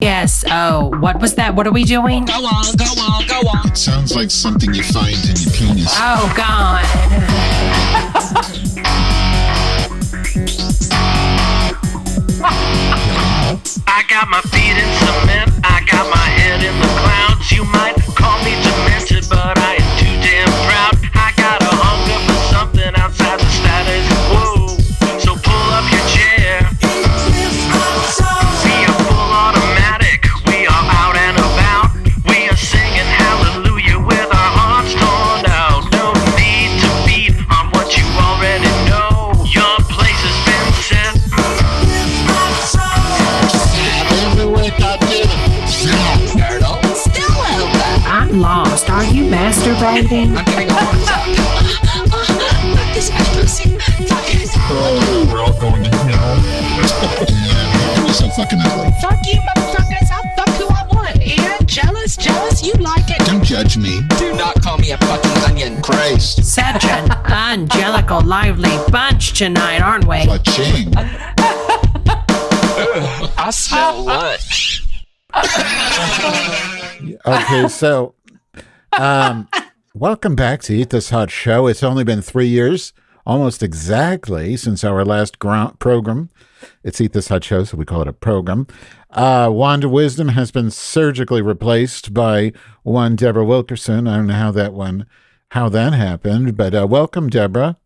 Yes. Oh, what was that? What are we doing? Go on, go on, go on. It sounds like something you find in your penis. Oh, God. I got my feet in cement, I got my head in the clouds. You might call me demented, but I am too damn proud. I got a hunger for something outside the status quo. So pull up your chair. We are full automatic, we are out and about. We are singing hallelujah with our hearts torn out. No need to beat on what you already know. Your place has been set. I'm lost. Are you masturbating? I'm getting all worked up. Fuck this pussy. Fuck it. Oh, we're all going to hell. You're so fucking ugly. Fuck you, motherfuckers. I'll fuck who I want. Yeah, jealous, you like it. Don't judge me. Do not call me a fucking onion. Christ. Such an angelical, lively bunch tonight, aren't we? Cha-ching. I smell lunch. Okay, so welcome back to Eat This Hot Show. It's only been 3 years, almost exactly, since our last program. It's Eat This Hot Show, so we call it a program. Wanda Wisdom has been surgically replaced by one Debra Wilkerson. I don't know how that happened, but welcome, Debra.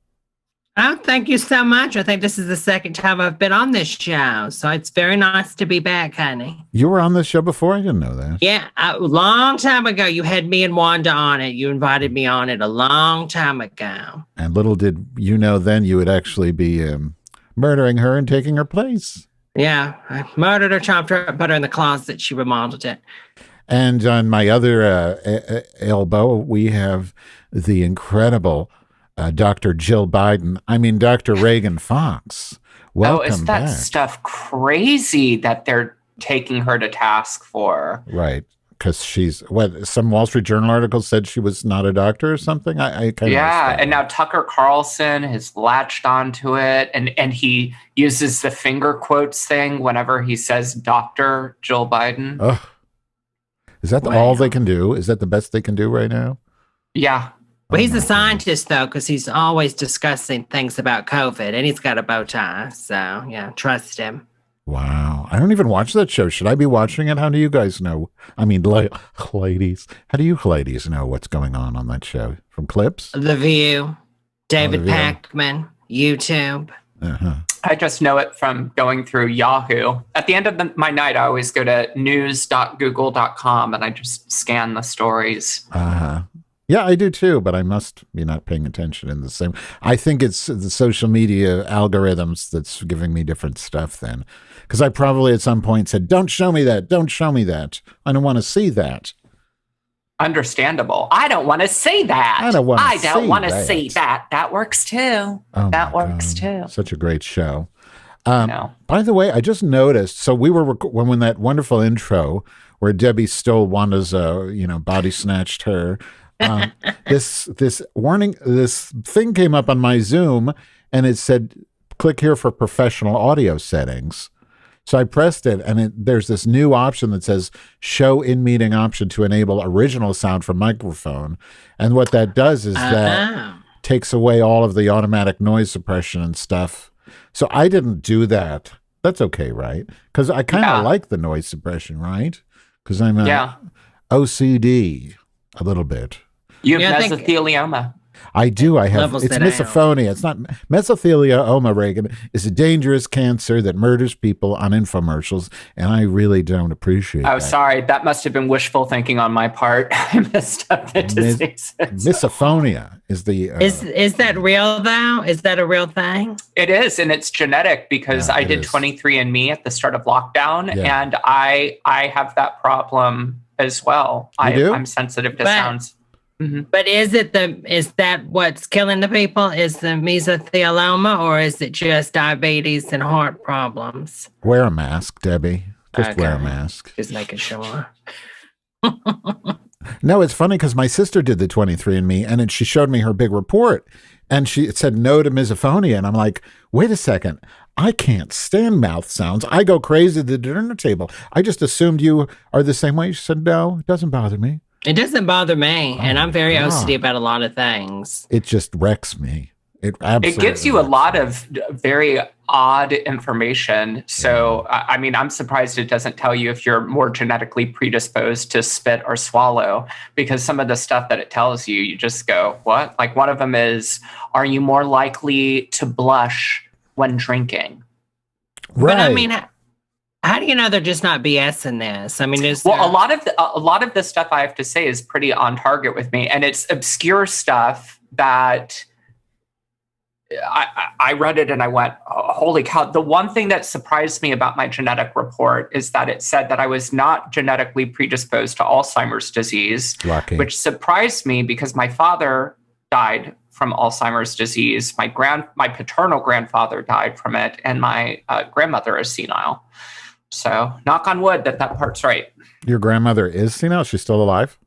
Oh, thank you so much. I think this is the second time I've been on this show, so it's very nice to be back, honey. You were on this show before? I didn't know that. Yeah, a long time ago, you had me and Wanda on it. You invited me on it a long time ago. And little did you know then you would actually be murdering her and taking her place. Yeah, I murdered her, chopped her up, put her in the closet. She remodeled it. And on my other elbow, we have the incredible Dr. Jill Biden. I mean, Dr. Ragan Fox. Welcome is that back. stuff crazy that they're taking her to task for? Right. Because some Wall Street Journal article said she was not a doctor or something. I kind of and now Tucker Carlson has latched onto it, and he uses the finger quotes thing whenever he says Dr. Jill Biden. Oh. Is that all they can do? Is that the best they can do right now? Yeah. Well, he's a scientist, though, because he's always discussing things about COVID, and he's got a bow tie. So, yeah, trust him. Wow. I don't even watch that show. Should I be watching it? How do you guys know? I mean, ladies, how do you ladies know what's going on that show? From clips? The View, David The View. Pakman, YouTube. Uh-huh. I just know it from going through Yahoo. At the end of my night, I always go to news.google.com and I just scan the stories. Uh-huh. Yeah, I do too, but I must be not paying attention in the same. I think it's the social media algorithms that's giving me different stuff then. Because I probably at some point said, don't show me that. Don't show me that. I don't want to see that. Understandable. I don't want to see that. I don't want to see that. That works too. Oh that my works God. too. Such a great show. No. By the way, I just noticed, so we were, when that wonderful intro where Debbie stole Wanda's, body snatched her, this warning, this thing came up on my Zoom and it said, click here for professional audio settings. So I pressed it and there's this new option that says show in meeting option to enable original sound from microphone. And what that does is that takes away all of the automatic noise suppression and stuff. So I didn't do that. That's okay, right? Because I kind of like the noise suppression, right? Because I'm OCD a little bit. You have mesothelioma. I do. I have. It's misophonia. It's not mesothelioma. Reagan is a dangerous cancer that murders people on infomercials, and I really don't appreciate. Oh, sorry. That must have been wishful thinking on my part. I messed up the disease. Misophonia is the. Is that real though? Is that a real thing? It is, and it's genetic because I did 23andMe at the start of lockdown, and I have that problem as well. I'm sensitive to sounds. Mm-hmm. But is that what's killing the people? Is the mesothelioma, or is it just diabetes and heart problems? Wear a mask, Debbie. Just wear a mask. Just making sure. No, it's funny because my sister did the 23andMe, and she showed me her big report, and it said no to misophonia, and I'm like, wait a second. I can't stand mouth sounds. I go crazy at the dinner table. I just assumed you are the same way. You said, no, it doesn't bother me. It doesn't bother me. And I'm very God. OCD about a lot of things. It just wrecks me. It gives you a lot of very odd information. So, I mean, I'm surprised it doesn't tell you if you're more genetically predisposed to spit or swallow, because some of the stuff that it tells you, you just go, what? Like one of them is, are you more likely to blush when drinking? Right. But I mean, how do you know they're just not BSing this? I mean, a lot of the stuff I have to say is pretty on target with me, and it's obscure stuff that I read it and I went, oh, holy cow. The one thing that surprised me about my genetic report is that it said that I was not genetically predisposed to Alzheimer's disease, Lucky. Which surprised me because my father died from Alzheimer's disease. My paternal grandfather died from it, and my grandmother is senile. So knock on wood that part's right. Your grandmother is senile? She's still alive?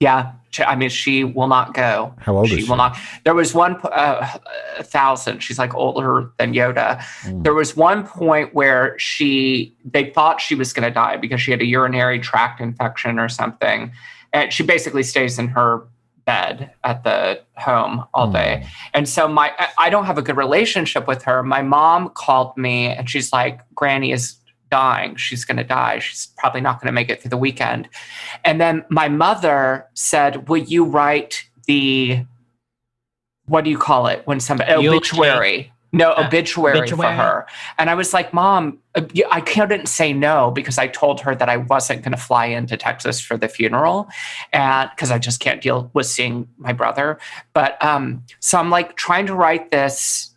Yeah. I mean, she will not go. How old is she? Will not. There was 1,000. She's like older than Yoda. There was one point where they thought she was going to die because she had a urinary tract infection or something. And she basically stays in her bed at the home all day. And so I don't have a good relationship with her. My mom called me and she's like, Granny is dying. She's going to die. She's probably not going to make it through the weekend. And then my mother said, will you write what do you call it? When somebody, obituary. No, obituary for her. And I was like, Mom, I couldn't say no because I told her that I wasn't going to fly into Texas for the funeral, and because I just can't deal with seeing my brother. But so I'm like trying to write this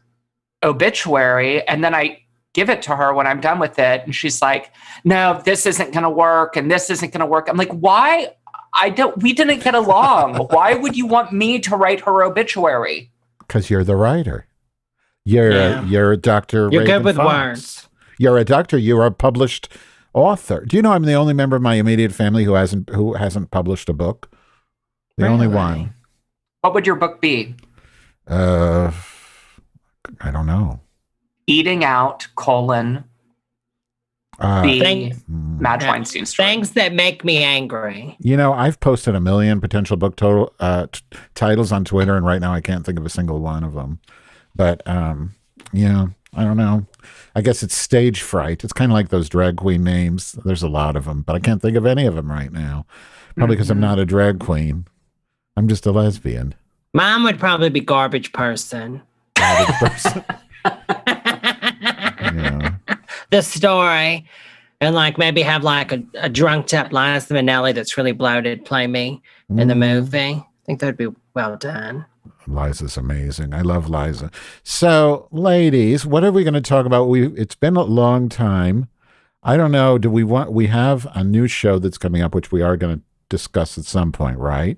obituary, and then I give it to her when I'm done with it. And she's like, no, this isn't going to work. And this isn't going to work. I'm like, why? We didn't get along. Why would you want me to write her obituary? Because you're the writer. You're a doctor. You're Ragan good with Fox. words. You're a doctor. You're a published author. Do you know I'm the only member of my immediate family who hasn't published a book? The only one. What would your book be? I don't know. Eating Out, Madge Weinstein story. Things that make me angry. You know, I've posted a million potential book titles on Twitter, and right now I can't think of a single one of them. But, yeah, I don't know. I guess it's stage fright. It's kind of like those drag queen names. There's a lot of them, but I can't think of any of them right now. Probably because I'm not a drag queen. I'm just a lesbian. Mine would probably be garbage person. Garbage person. Yeah. The story, and like maybe have like a drunked up Liza Minnelli that's really bloated play me in the movie. I think that'd be well done. Liza's amazing. I love Liza. So, ladies, what are we going to talk about? It's been a long time. I don't know. We have a new show that's coming up, which we are going to discuss at some point, right?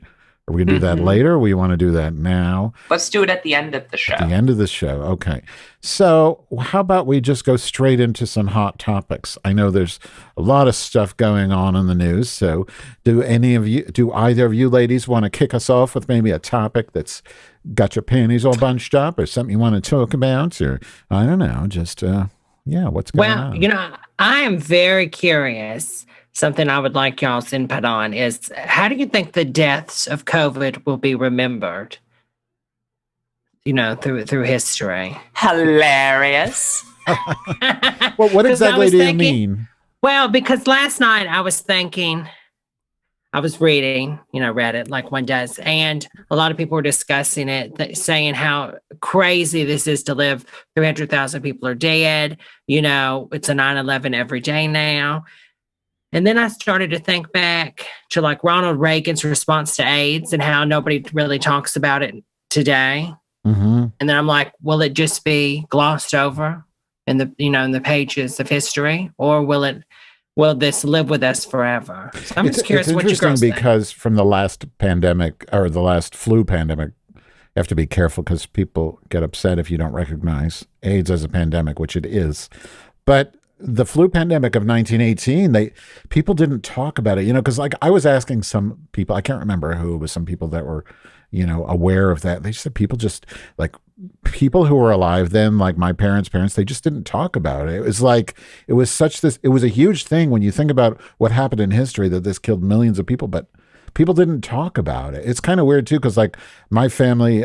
Are we going to do that later, or we want to do that now? Let's do it at the end of the show. At the end of the show. Okay. So how about we just go straight into some hot topics? I know there's a lot of stuff going on in the news. So do either of you ladies want to kick us off with maybe a topic that's got your panties all bunched up, or something you want to talk about, or I don't know, just, what's going on? Well, you know, I am very curious. Something I would like y'all's input on is, how do you think the deaths of COVID will be remembered, you know, through history? Hilarious. Well, what exactly do you mean? Well, because last night I was reading, Reddit like one does, and a lot of people were discussing it, saying how crazy this is to live. 300,000 people are dead. You know, it's a 9/11 every day now. And then I started to think back to like Ronald Reagan's response to AIDS and how nobody really talks about it today. Mm-hmm. And then I'm like, will it just be glossed over in the pages of history, or will this live with us forever? So I'm just curious what you girls think. Because from the last pandemic, or the last flu pandemic, you have to be careful because people get upset if you don't recognize AIDS as a pandemic, which it is. But the flu pandemic of 1918, people didn't talk about it, because like I was asking some people, I can't remember who, it was some people that were, aware of that. They said people just like people who were alive then, like my parents' they just didn't talk about it. It was like, it was a huge thing when you think about what happened in history, that this killed millions of people, but people didn't talk about it. It's kind of weird too, because like my family,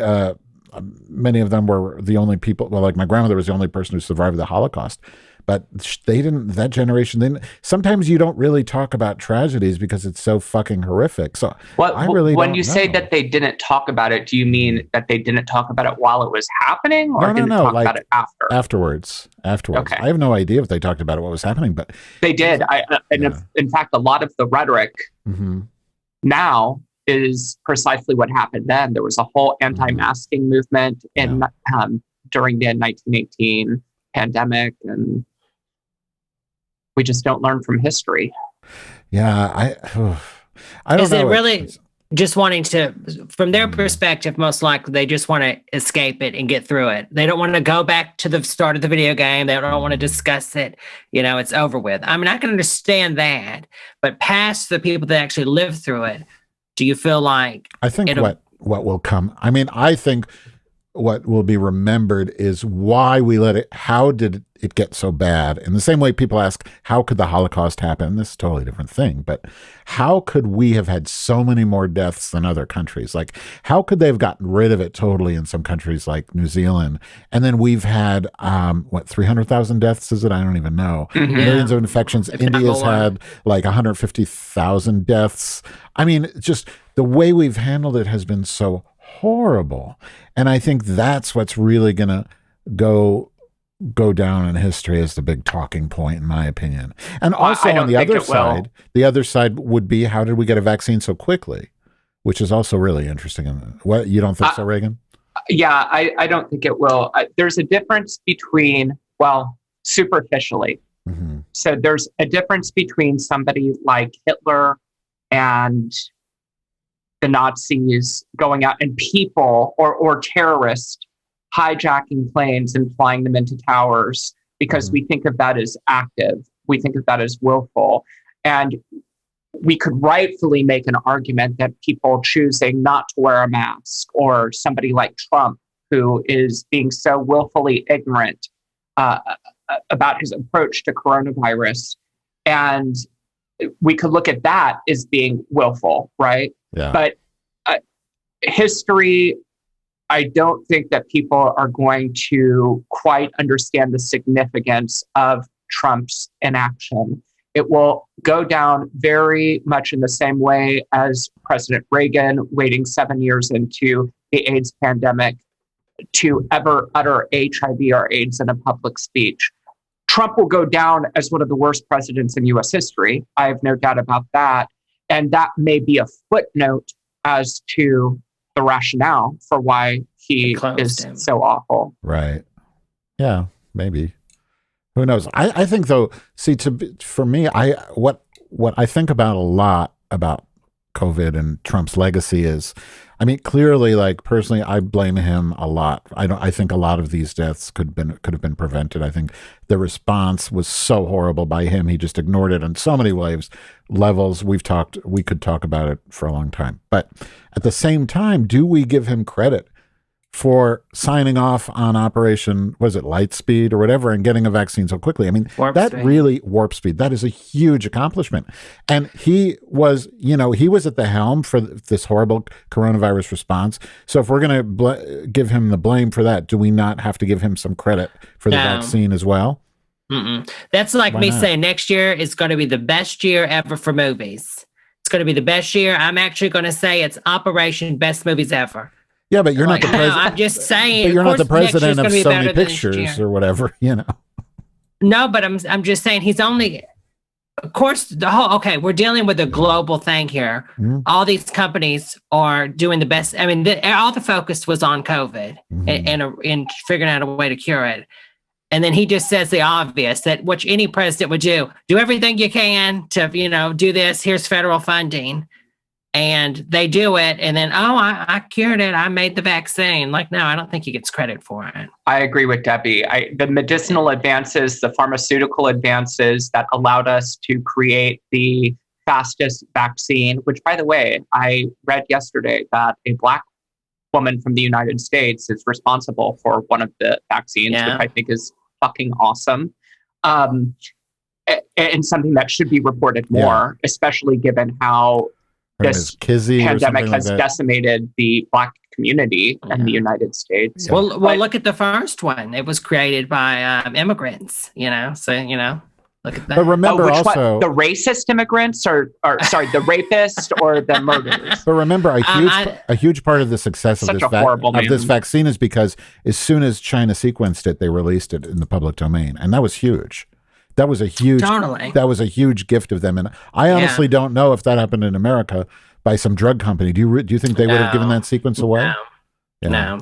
many of them were the only people, well, like my grandmother was the only person who survived the Holocaust, but that generation, sometimes you don't really talk about tragedies because it's so fucking horrific. So when you say that they didn't talk about it, do you mean that they didn't talk about it while it was happening, or didn't talk about it after? Afterwards. Okay. I have no idea if they talked about it what was happening, but they did. In fact, a lot of the rhetoric now is precisely what happened then. There was a whole anti-masking movement during the 1918 pandemic, and we just don't learn from history. Yeah, I don't know. Is it really just wanting to, from their perspective, most likely they just want to escape it and get through it. They don't want to go back to the start of the video game. They don't want to discuss it. It's over with. I mean, I can understand that, but past the people that actually live through it, do you feel like... I think what will come, I mean, I think what will be remembered is why we let it, how did it get so bad? In the same way people ask, how could the Holocaust happen? This is a totally different thing, but how could we have had so many more deaths than other countries? Like, how could they have gotten rid of it totally in some countries like New Zealand? And then we've had, 300,000 deaths, is it? I don't even know. Millions of infections. India's had like 150,000 deaths. I mean, just the way we've handled it has been so horrible. And I think that's what's really going to go down in history as the big talking point, in my opinion. And also on the other side would be, how did we get a vaccine so quickly? Which is also really interesting. What, you don't think so, Ragan? Yeah, I don't think it will. There's a difference between, superficially. So there's a difference between somebody like Hitler and the Nazis going out, and people or terrorists hijacking planes and flying them into towers, because we think of that as active. We think of that as willful. And we could rightfully make an argument that people choosing not to wear a mask, or somebody like Trump, who is being so willfully ignorant about his approach to coronavirus. And we could look at that as being willful, right? Yeah. But history, I don't think that people are going to quite understand the significance of Trump's inaction. It will go down very much in the same way as President Reagan waiting 7 years into the AIDS pandemic to ever utter HIV or AIDS in a public speech. Trump will go down as one of the worst presidents in U.S. history. I have no doubt about that. And that may be a footnote as to the rationale for why he is so awful. Right. Yeah, maybe. Who knows? I think though, see, for me, what I think about a lot about COVID and Trump's legacy is, I mean, clearly, like personally, I blame him a lot. I think a lot of these deaths could have been prevented. I think the response was so horrible by him. He just ignored it on so many levels. We could talk about it for a long time. But at the same time, do we give him credit for signing off on Operation, was it Lightspeed or whatever, and getting a vaccine so quickly? I mean, warp speed, that is a huge accomplishment. And he was at the helm for this horrible coronavirus response. So if we're going to give him the blame for that, do we not have to give him some credit for the vaccine as well? That's like me saying next year is going to be the best year ever for movies. It's going to be the best year. I'm actually going to say it's Operation Best Movies Ever. Yeah, but you're not the president. I'm just saying. But you're not the president of Sony Pictures or whatever, No, but I'm just saying he's only. Of course, we're dealing with a global thing here. All these companies are doing the best. I mean, all the focus was on COVID and figuring out a way to cure it. And then he just says the obvious, that which any president would do everything you can to, do this. Here's federal funding. And they do it, and then, I cured it. I made the vaccine. Like, no, I don't think he gets credit for it. I agree with Debbie. The medicinal advances, the pharmaceutical advances that allowed us to create the fastest vaccine, which, by the way, I read yesterday that a Black woman from the United States is responsible for one of the vaccines, which I think is fucking awesome. And something that should be reported more, especially given how this pandemic has decimated the Black community in the United States. Well, look at the first one. It was created by immigrants, so, look at that. But remember also the racist immigrants or sorry, the rapist or the murderers. But remember, a huge part of the success of this vaccine is because as soon as China sequenced it, they released it in the public domain. And that was huge. That was a huge gift of them. And I honestly don't know if that happened in America by some drug company. Do you think they would have given that sequence away? No.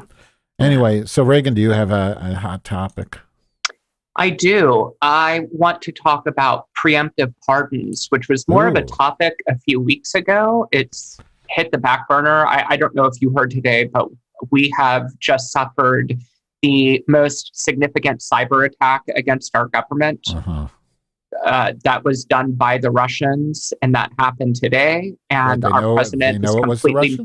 Anyway, so Ragan, do you have a hot topic? I do. I want to talk about preemptive pardons, which was more of a topic a few weeks ago. It's hit the back burner. I don't know if you heard today, but we have just suffered the most significant cyber attack against our government. That was done by the Russians, and that happened today. And our president is completely...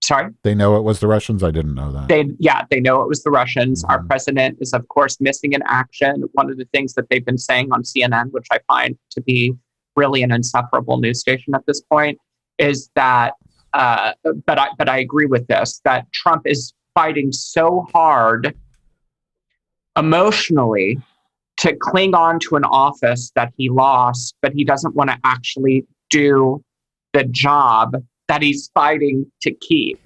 Sorry? They know it was the Russians? I didn't know that. They know it was the Russians. Our president is, of course, missing in action. One of the things that they've been saying on CNN, which I find to be really an insufferable news station at this point, is that, but I agree with this, that Trump is fighting so hard emotionally to cling on to an office that he lost, but he doesn't want to actually do the job that he's fighting to keep.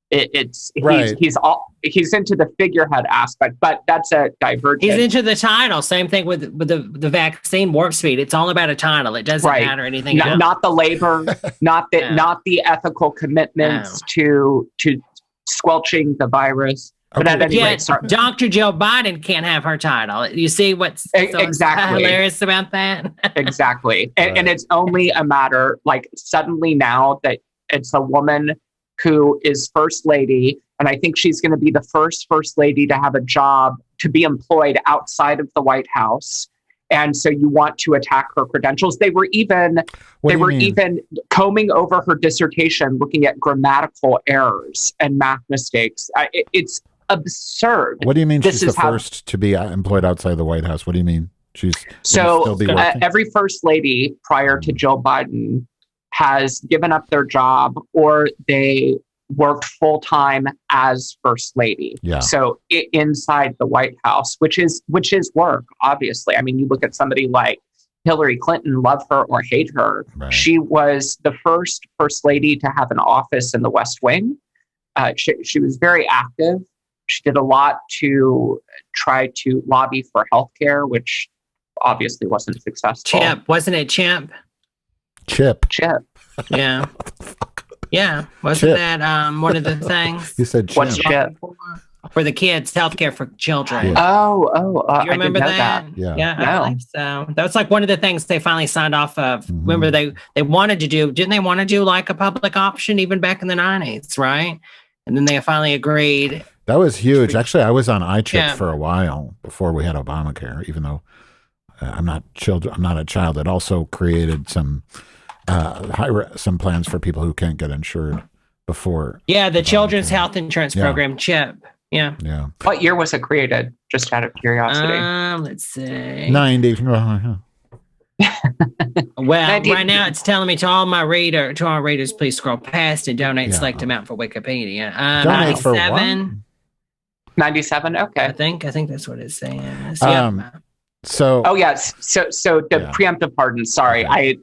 He's into the figurehead aspect, but that's a divergent. He's into the title. Same thing with the vaccine warp speed. It's all about a title. It doesn't matter anything else. Not the labor, not the ethical commitments to squelching the virus. But at any rate, Dr. Jill Biden can't have her title. You see what's exactly hilarious about that? Exactly. And it's only a matter, like, suddenly now that it's a woman who is first lady, and I think she's going to be the first lady to have a job, to be employed outside of the White House. And so you want to attack her credentials. They were even combing over her dissertation, looking at grammatical errors and math mistakes. It's absurd. What do you mean she's the first to be employed outside the White House? What do you mean? Every first lady prior to Jill Biden has given up their job, or they worked full-time as first lady. Yeah. So inside the White House, which is work, obviously. I mean, you look at somebody like Hillary Clinton, love her or hate her. Right. She was the first lady to have an office in the West Wing. She was very active. She did a lot to try to lobby for healthcare, which obviously wasn't successful. Chip, wasn't it Chip? Chip. Yeah. Yeah. Wasn't that one of the things? You said Chip. What's Chip? For the kids, healthcare for children. Yeah. Do you remember that? Yeah. I believe so. That was like one of the things they finally signed off of. Mm-hmm. Remember they wanted to do, didn't they want to do like a public option even back in the 90s, right? And then they finally agreed. That was huge. Actually, I was on iChip for a while before we had Obamacare, even though I'm not a child. It also created some plans for people who can't get insured before. Yeah, the Children's Health Insurance Program, CHIP. Yeah. What year was it created? Just out of curiosity. Let's see. 90. Well, right now it's telling me to all our readers, please scroll past and donate select amount for Wikipedia. Donate for what? 97. Okay. I think that's what it's saying. So the preemptive pardons. Sorry, okay.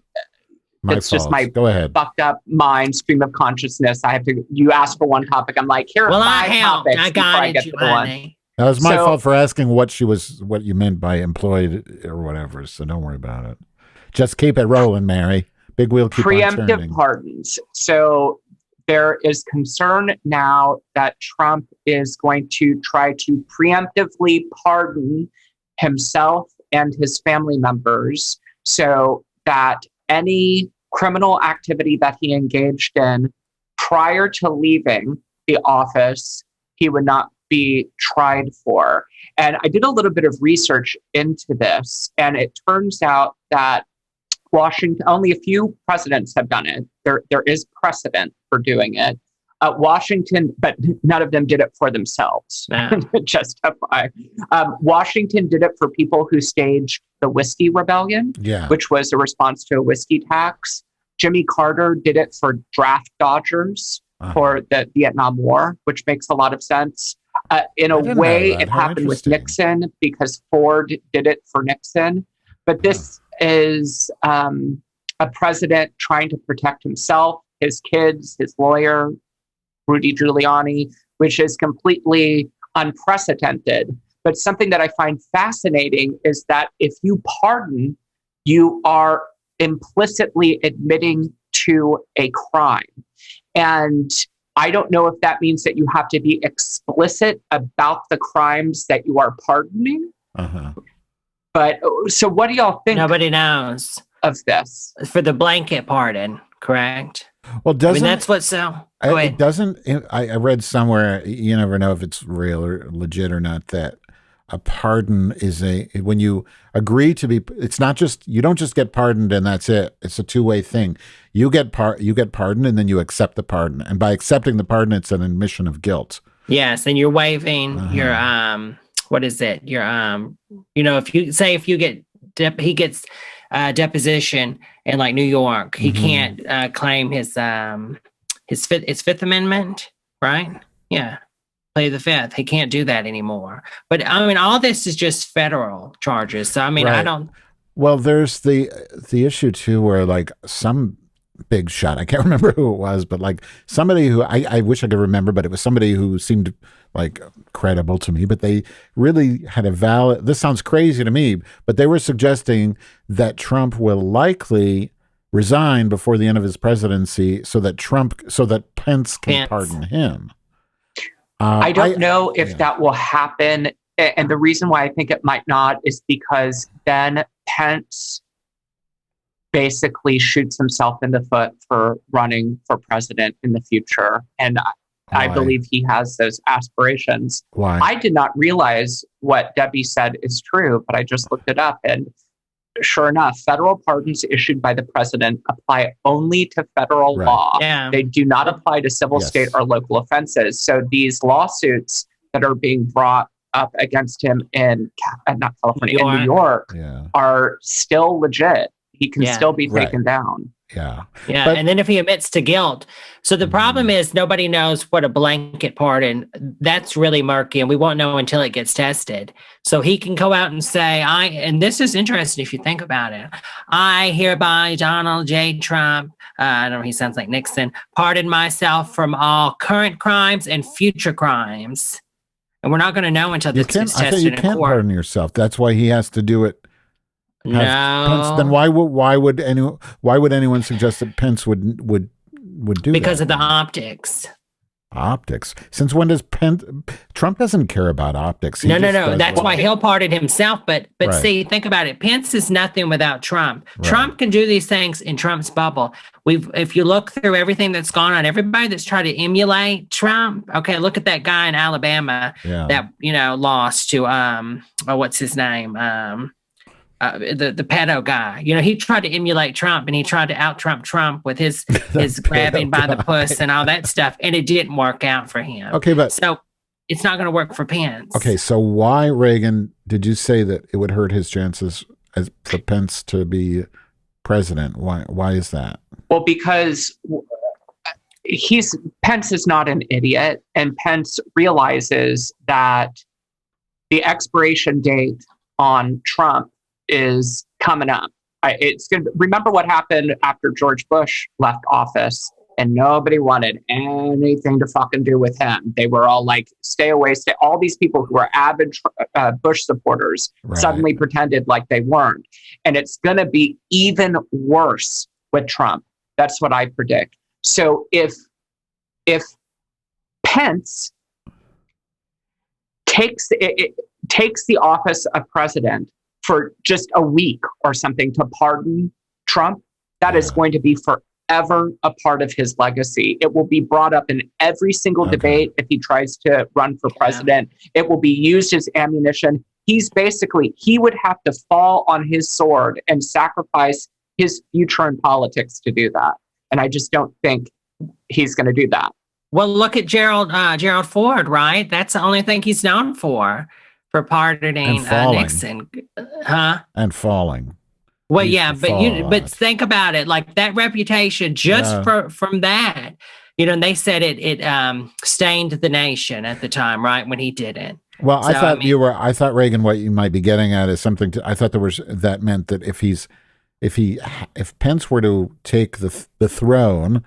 It's just my Go ahead. fucked up mind, stream of consciousness. I have to. You ask for one topic, I'm like, here are 5 topics. I guided you, honey. That was my fault for asking what you meant by employed or whatever. So don't worry about it. Just keep it rolling, Mary. Big wheel keep on turning. Preemptive pardons. So there is concern now that Trump is going to try to preemptively pardon himself and his family members, so that any criminal activity that he engaged in prior to leaving the office, he would not be tried for. And I did a little bit of research into this, and it turns out that Washington, only a few presidents have done it. There is precedent for doing it. Washington, but none of them did it for themselves. No. Justify. Washington did it for people who staged the Whiskey Rebellion, which was a response to a whiskey tax. Jimmy Carter did it for draft dodgers for the Vietnam War, which makes a lot of sense. In a way, it happened with Nixon because Ford did it for Nixon. But this is a president trying to protect himself, his kids, his lawyer, Rudy Giuliani, which is completely unprecedented. But something that I find fascinating is that if you pardon, you are implicitly admitting to a crime. And I don't know if that means that you have to be explicit about the crimes that you are pardoning. But so what do y'all think? Nobody knows of this. For the blanket pardon, correct? Well, doesn't, that's what's so. It doesn't. I read somewhere, you never know if it's real or legit or not, that a pardon is when you agree to be. It's not just, you don't just get pardoned and that's it. It's a two-way thing. You get pardoned and then you accept the pardon, and by accepting the pardon, it's an admission of guilt. Yes, and you're waiving your what is it? Your if you get he gets deposition in like New York, he can't claim his Fifth Amendment, right? Yeah, play the Fifth. He can't do that anymore. But I mean, all this is just federal charges. So I mean, I don't. Well, there's the issue too, where like some big shot, I can't remember who it was, but like somebody who I wish I could remember, but it was somebody who seemed like credible to me, but they really had a valid, this sounds crazy to me, but they were suggesting that Trump will likely resign before the end of his presidency so that Pence can pardon him. I don't know if that will happen. And the reason why I think it might not is because then Pence basically shoots himself in the foot for running for president in the future. And I believe he has those aspirations. Why? I did not realize what Debbie said is true, but I just looked it up. And sure enough, federal pardons issued by the president apply only to federal law. Yeah. They do not apply to civil, state, or local offenses. So these lawsuits that are being brought up against him in not California, in New York, are still legit. He can still be taken down. Yeah. But, and then if he admits to guilt. So the problem is nobody knows what a blanket pardon, that's really murky, and we won't know until it gets tested. So he can go out and say, and this is interesting if you think about it, I hereby, Donald J. Trump, I don't know, he sounds like Nixon, pardon myself from all current crimes and future crimes. And we're not going to know until this gets tested in court. You can't pardon yourself. That's why he has to do it. No. Pence, then why would anyone suggest that Pence would do that? Because of the optics. Optics. Since when does Trump doesn't care about optics? No. That's why he'll pardon himself. But see, think about it. Pence is nothing without Trump. Right. Trump can do these things in Trump's bubble. If you look through everything that's gone on, everybody that's tried to emulate Trump. Okay, look at that guy in Alabama that lost to what's his name? The pedo guy, he tried to emulate Trump, and he tried to out Trump with his grabbing by the puss and all that stuff, and it didn't work out for him. Okay, but so it's not going to work for Pence. Okay, so why, Ragan, did you say that it would hurt his chances for Pence to be president? Why is that? Well, because Pence is not an idiot, and Pence realizes that the expiration date on Trump is coming up. It's good. Remember what happened after George Bush left office, and nobody wanted anything to fucking do with him. They were all like, stay away, stay. All these people who were avid Bush supporters suddenly pretended like they weren't. And it's going to be even worse with Trump. That's what I predict. So if Pence takes the office of president for just a week or something to pardon Trump, that is going to be forever a part of his legacy. It will be brought up in every single debate if he tries to run for president. It will be used as ammunition. He would have to fall on his sword and sacrifice his future in politics to do that. And I just don't think he's going to do that. Well, look at Gerald Ford, right? That's the only thing he's known for pardoning Nixon. Huh? And falling. Well, He used yeah, to fall a but lot. think about it, like that reputation just from that, and they said it stained the nation at the time, right? When he did it. Well, I thought Reagan, what you might be getting at is something I thought that meant that if Pence were to take the throne,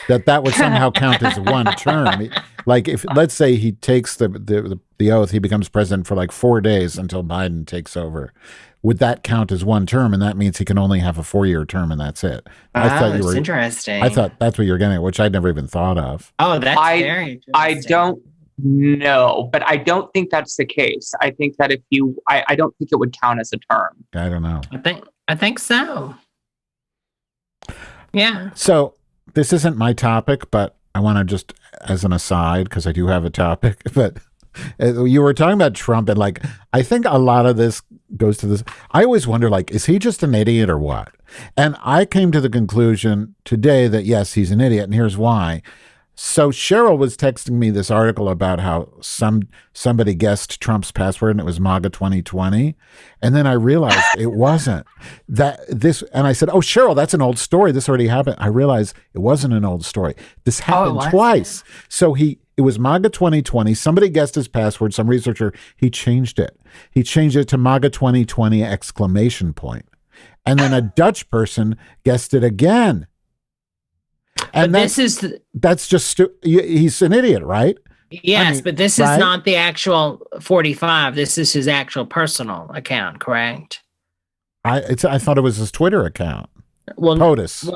that would somehow count as one term. Like if, let's say he takes the oath, he becomes president for like 4 days until Biden takes over. Would that count as one term? And that means he can only have a 4-year term and that's it. I thought it's interesting. I thought that's what you're getting at, which I'd never even thought of. Oh, that's very interesting. I don't know, but I don't think that's the case. I think that I don't think it would count as a term. I don't know. I think so. Yeah. So this isn't my topic, but I want to just, as an aside, because I do have a topic, but you were talking about Trump, and like, I think a lot of this goes to this. I always wonder, like, is he just an idiot or what? And I came to the conclusion today that yes, he's an idiot, and here's why. So Cheryl was texting me this article about how somebody guessed Trump's password and it was MAGA 2020. And then I realized it wasn't and I said, oh, Cheryl, that's an old story. This already happened. I realized it wasn't an old story. This happened twice. So it was MAGA 2020. Somebody guessed his password, some researcher, he changed it. He changed it to MAGA 2020 ! And then a Dutch person guessed it again. And that's just he's an idiot, right? Yes, but this is not the actual 45. This is his actual personal account, correct? I thought it was his Twitter account. Well, POTUS.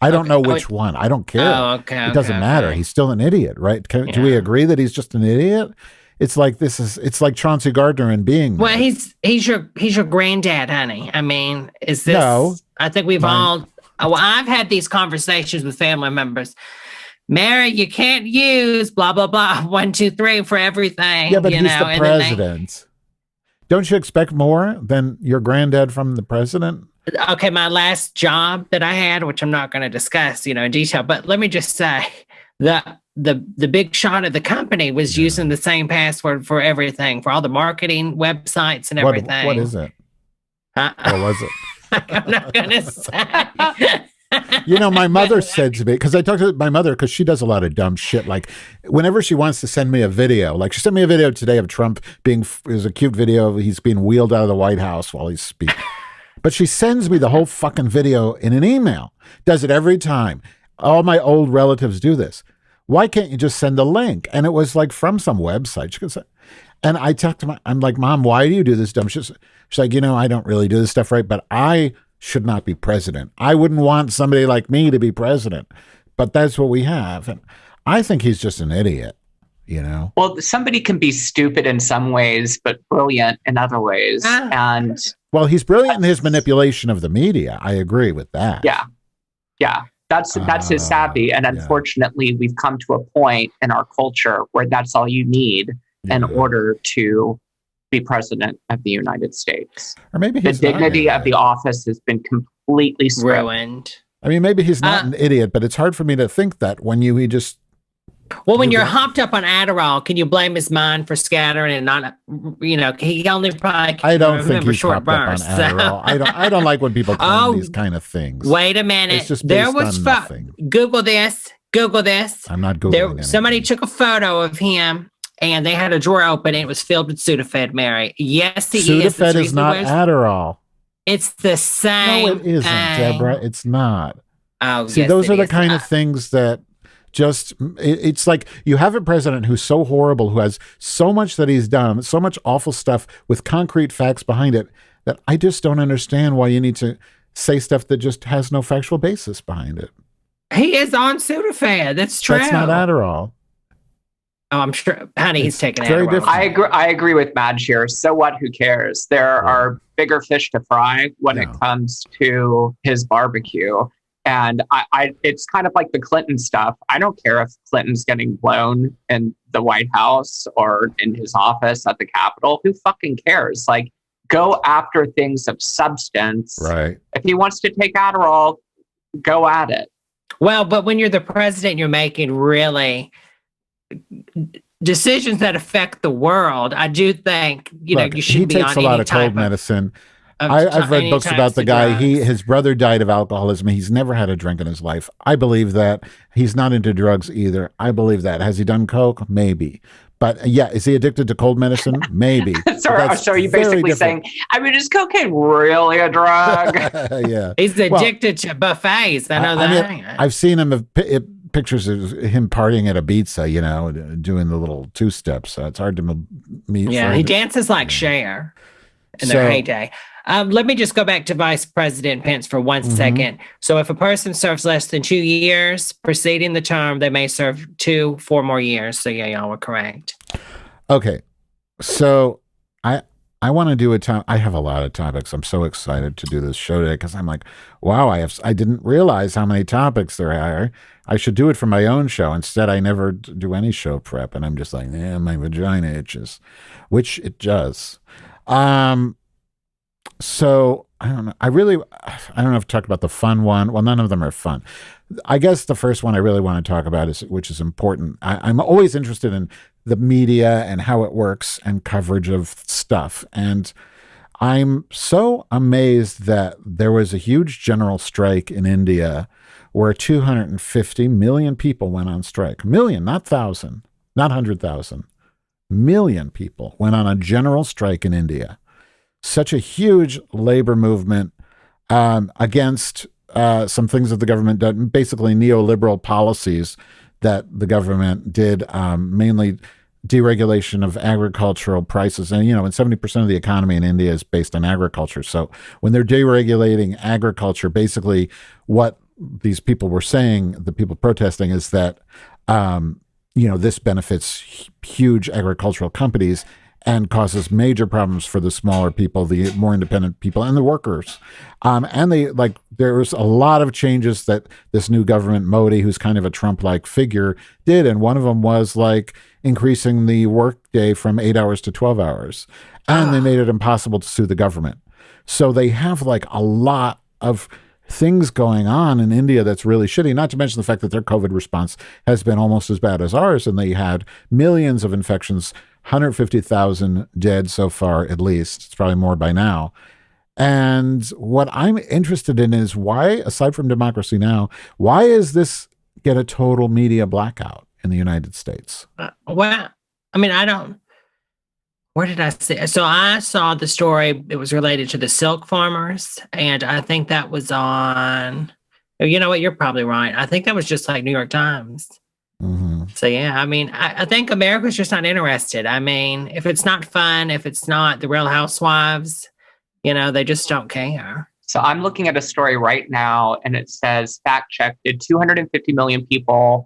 I don't know which one. I don't care. Oh, okay. It doesn't matter. He's still an idiot, right? Do we agree that he's just an idiot? It's like it's like Chauncey Gardner and Being. Well, he's your granddad, honey. I mean, is this? No, I think we've all. Well, I've had these conversations with family members. Mary, you can't use blah, blah, blah, 1, 2, 3 for everything. Yeah, but he's the president. Don't you expect more than your granddad from the president? Okay, my last job that I had, which I'm not going to discuss, in detail, but let me just say the big shot of the company was using the same password for everything, for all the marketing websites and everything. What is it? What was it? I'm not going to say. My mother said to me, because I talked to my mother, because she does a lot of dumb shit. Like, whenever she wants to send me a video, like she sent me a video today of Trump it was a cute video of he's being wheeled out of the White House while he's speaking. But she sends me the whole fucking video in an email. Does it every time. All my old relatives do this. Why can't you just send a link? And it was like from some website. She goes, and I talked to I'm like, Mom, why do you do this dumb shit? She's like, I don't really do this stuff right, but I should not be president. I wouldn't want somebody like me to be president, but that's what we have. And I think he's just an idiot, Well, somebody can be stupid in some ways, but brilliant in other ways. And well, he's brilliant in his manipulation of the media. I agree with that. Yeah. That's his savvy. And unfortunately, we've come to a point in our culture where that's all you need in order to be president of the United States. Or maybe the dignity of the office has been completely ruined. I mean, maybe he's not an idiot, but it's hard for me to think that when he just. Well, when you're hopped up on Adderall, can you blame his mind for scattering and not? He only probably. I don't think he's hopped up on Adderall. I don't like when people claim these kind of things. Wait a minute. It's just based on nothing. Google this. I'm not Googling. Somebody took a photo of him. And they had a drawer open, and it was filled with Sudafed, Mary. Yes, he is. Sudafed is not Adderall. It's the same. No, it isn't, Deborah. It's not. Oh, see, yes, those are the kind of things that just, it's like you have a president who's so horrible, who has so much that he's done, so much awful stuff with concrete facts behind it, that I just don't understand why you need to say stuff that just has no factual basis behind it. He is on Sudafed. That's true. That's not Adderall. Oh, I'm sure, honey, he's taking Adderall. I agree with Madge here. So what? Who cares? There are bigger fish to fry when it comes to his barbecue. And it's kind of like the Clinton stuff. I don't care if Clinton's getting blown in the White House or in his office at the Capitol. Who fucking cares? Like, go after things of substance. Right. If he wants to take Adderall, go at it. Well, but when you're the president, you're making really decisions that affect the world, I do think, Look, you shouldn't be on he takes a lot any of cold type medicine. of I've read any books types about the of guy. drugs. His brother died of alcoholism. He's never had a drink in his life. I believe that. He's not into drugs either. I believe that. Has he done coke? Maybe. But yeah, is he addicted to cold medicine? Maybe. So are you basically saying, is cocaine really a drug? Yeah. He's addicted to buffets. I know that. I mean, I've seen him pictures of him partying at Ibiza, doing the little two steps. It's hard to meet. Yeah, he dances like Cher in their heyday. Let me just go back to Vice President Pence for one second. So if a person serves less than 2 years preceding the term, they may serve 4 more years. So yeah, y'all were correct. Okay. So I want to do I have a lot of topics. I'm so excited to do this show today because I'm like, wow, I didn't realize how many topics there are. I should do it for my own show. Instead, I never do any show prep. And I'm just like, my vagina itches, which it does. So I don't know. I don't know if to talk about the fun one. Well, none of them are fun. I guess the first one I really want to talk about which is important. I'm always interested in the media and how it works and coverage of stuff. And I'm so amazed that there was a huge general strike in India where 250 million people went on strike. Million, not 1,000, not 100,000. Million people went on a general strike in India. Such a huge labor movement against some things that the government did, basically neoliberal policies that the government did, mainly deregulation of agricultural prices. And, and 70% of the economy in India is based on agriculture. So when they're deregulating agriculture, basically what these people were saying, the people protesting, is that, this benefits huge agricultural companies and causes major problems for the smaller people, the more independent people, and the workers. And there's a lot of changes that this new government, Modi, who's kind of a Trump-like figure, did. And one of them was increasing the workday from 8 hours to 12 hours. And they made it impossible to sue the government. So they have a lot of things going on in India that's really shitty, not to mention the fact that their COVID response has been almost as bad as ours. And they had millions of infections, 150,000 dead so far, at least. It's probably more by now. And what I'm interested in is why, aside from Democracy Now!, why is this get a total media blackout in the United States? Well, I mean, where did I see? So I saw the story. It was related to the silk farmers. And I think that was on, you know what? You're probably right. I think that was just New York Times. Mm-hmm. So, yeah, I mean, I think America's just not interested. I mean, if it's not fun, if it's not the Real Housewives, they just don't care. So I'm looking at a story right now, and it says, fact check, did 250 million people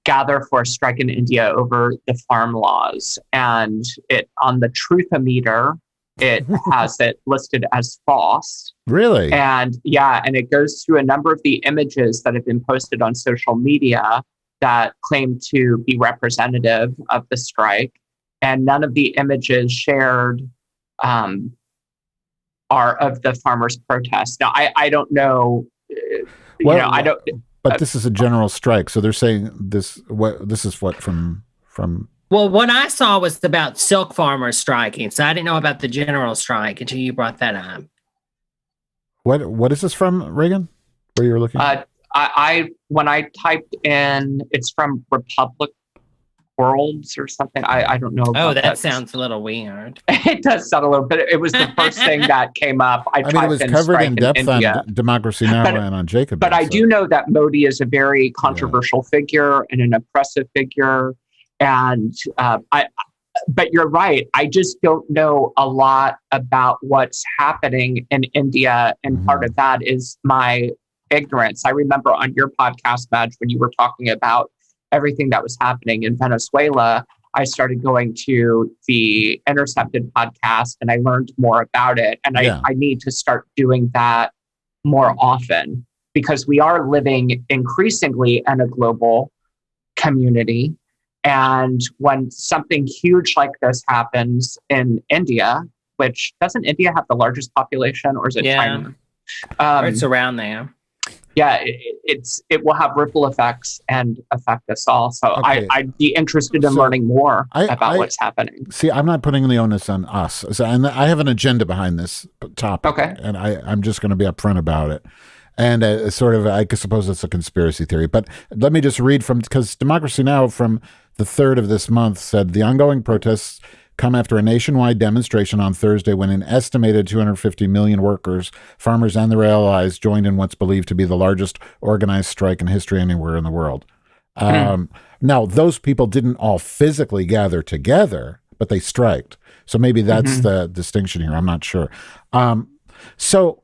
gather for a strike in India over the farm laws? And it on the Truthometer, it has it listed as false. Really? And and it goes through a number of the images that have been posted on social media that claim to be representative of the strike. And none of the images shared are of the farmers' protests. Now, I don't know, I don't... But this is a general strike. So they're saying this is what from... Well, what I saw was about silk farmers striking. So I didn't know about the general strike until you brought that up. What is this from, Ragan? Where you were looking? When I typed in, it's from Republic Worlds or something. I don't know. Oh, that sounds a little weird. It does sound a little bit. It was the first thing that came up. I mean, it was covered in depth on Democracy Now! And on Jacob. But I do know that Modi is a very controversial figure and an oppressive figure. And but you're right. I just don't know a lot about what's happening in India. And part of that is my ignorance. I remember on your podcast, Madge, when you were talking about everything that was happening in Venezuela, I started going to the Intercepted podcast and I learned more about it. And I need to start doing that more often because we are living increasingly in a global community. And when something huge like this happens in India, which doesn't India have the largest population or is it China? It's around there. yeah, it will have ripple effects and affect us all. So Okay. I'd be interested in learning more about what's happening. See, I'm not putting the onus on us. So, and I have an agenda behind this topic. Okay. And I'm just going to be upfront about it. And sort of, I suppose it's a conspiracy theory. But let me just read because Democracy Now! From the 3rd of this month said the ongoing protests come after a nationwide demonstration on Thursday when an estimated 250 million workers, farmers, and their allies joined in what's believed to be the largest organized strike in history anywhere in the world. Now, those people didn't all physically gather together, but they striked. So maybe that's the distinction here. I'm not sure. So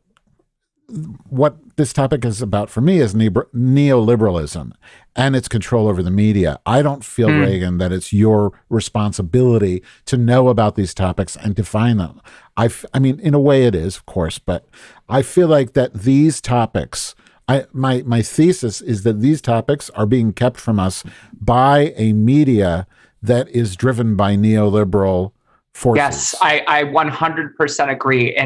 what this topic is about for me is neoliberalism and its control over the media. I don't feel, Ragan, that it's your responsibility to know about these topics and define them. I mean, in a way it is, of course, but I feel like that these topics, my thesis is that these topics are being kept from us by a media that is driven by neoliberal forces. Yes, I 100% agree.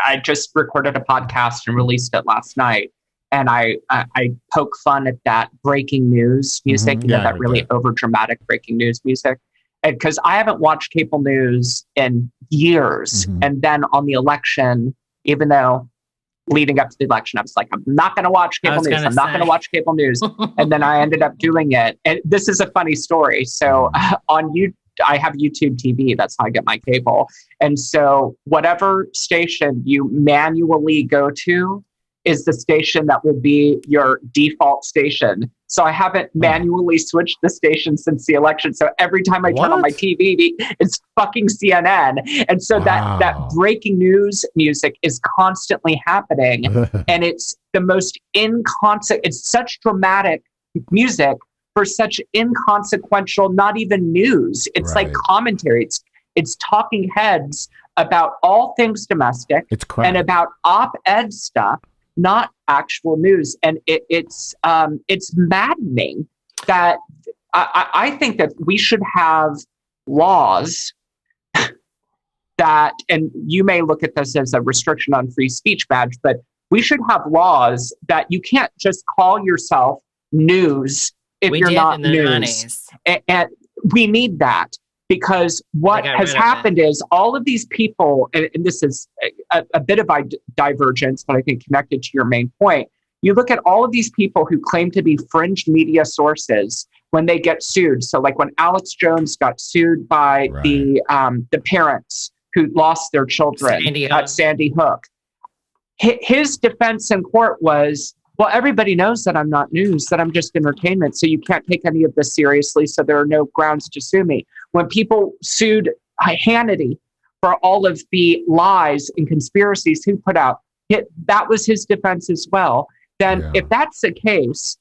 I just recorded a podcast and released it last night, and I poke fun at that breaking news music, that really overdramatic breaking news music, because I haven't watched cable news in years. And then on the election, even though leading up to the election, I was like, I'm not going to watch cable news. I'm not going to watch cable news. And then I ended up doing it. And this is a funny story. So on YouTube, I have YouTube TV. That's how I get my cable. And so whatever station you manually go to is the station that will be your default station. So I haven't manually switched the station since the election. So every time I turn on my TV, it's fucking CNN. And so that breaking news music is constantly happening. And it's the most it's such dramatic music for such inconsequential, not even news. It's like commentary. It's talking heads about all things domestic and about op-ed stuff, not actual news. And it's maddening that I think that we should have laws that, and you may look at this as a restriction on free speech, Madge, but we should have laws that you can't just call yourself news if you're not news. And we need that, because what has happened is all of these people, and this is a bit of a divergence, but I think connected to your main point. You look at all of these people who claim to be fringe media sources when they get sued. So like when Alex Jones got sued by the parents who lost their children at Sandy Hook, his defense in court was, well, everybody knows that I'm not news, that I'm just entertainment, so you can't take any of this seriously, so there are no grounds to sue me. When people sued Hannity for all of the lies and conspiracies he put out, that was his defense as well. Then if that's the case,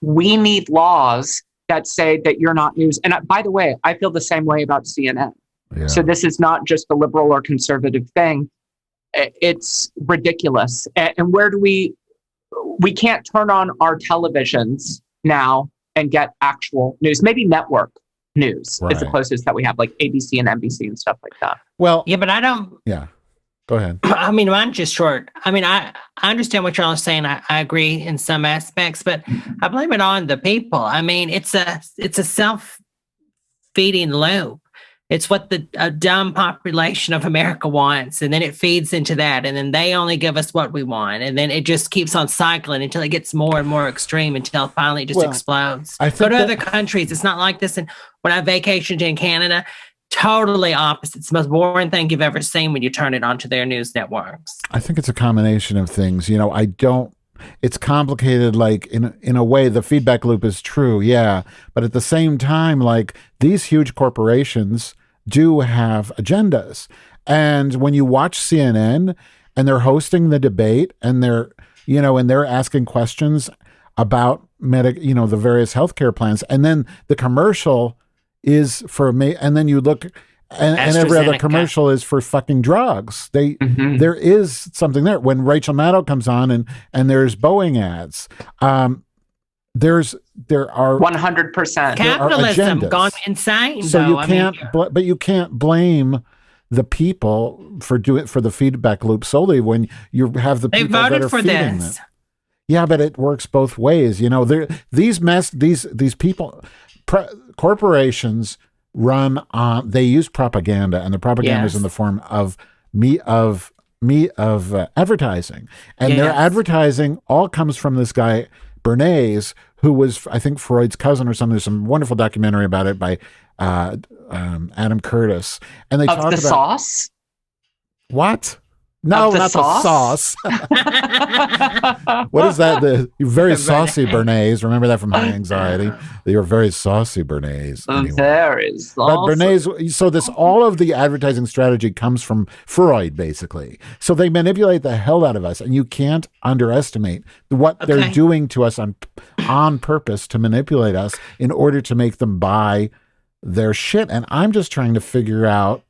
we need laws that say that you're not news. And by the way, I feel the same way about CNN. Yeah. So this is not just a liberal or conservative thing. It's ridiculous. And where do we can't turn on our televisions now and get actual news, maybe network news is the closest that we have, like ABC and NBC and stuff like that. Well, yeah, but I don't. Yeah, go ahead. I mean, mine's just short. I mean, I understand what y'all are saying. I agree in some aspects, but I blame it on the people. I mean, it's a self-feeding loop. It's what the dumb population of America wants, and then it feeds into that, and then they only give us what we want, and then it just keeps on cycling until it gets more and more extreme until finally it just explodes. Go to other countries. It's not like this. And when I vacationed in Canada, totally opposite. It's the most boring thing you've ever seen when you turn it onto their news networks. I think it's a combination of things. You know, it's complicated, like in a way the feedback loop is true, yeah, but at the same time, like these huge corporations do have agendas, and when you watch CNN and they're hosting the debate and they're asking questions about the various healthcare plans, and then the commercial is for me, and then you look and every other commercial is for fucking drugs. There is something there. When Rachel Maddow comes on and there's Boeing ads, there are 100% capitalism gone insane. So you can't blame the people for the feedback loop solely when you have the people that are feeding this. Yeah, but it works both ways. You know, these people, corporations run on. They use propaganda, and the propaganda is in the form of advertising, and their advertising all comes from this guy Bernays, who was, I think, Freud's cousin or something. There's some wonderful documentary about it by Adam Curtis, and they talk about sauce. What? No, not the sauce. What is that? You're very saucy, Bernays. Remember that from High Anxiety? You're very saucy, Bernays. Anyway. Very saucy. But Bernays, so all of the advertising strategy comes from Freud, basically. So they manipulate the hell out of us, and you can't underestimate what they're doing to us on purpose to manipulate us in order to make them buy their shit. And I'm just trying to figure out,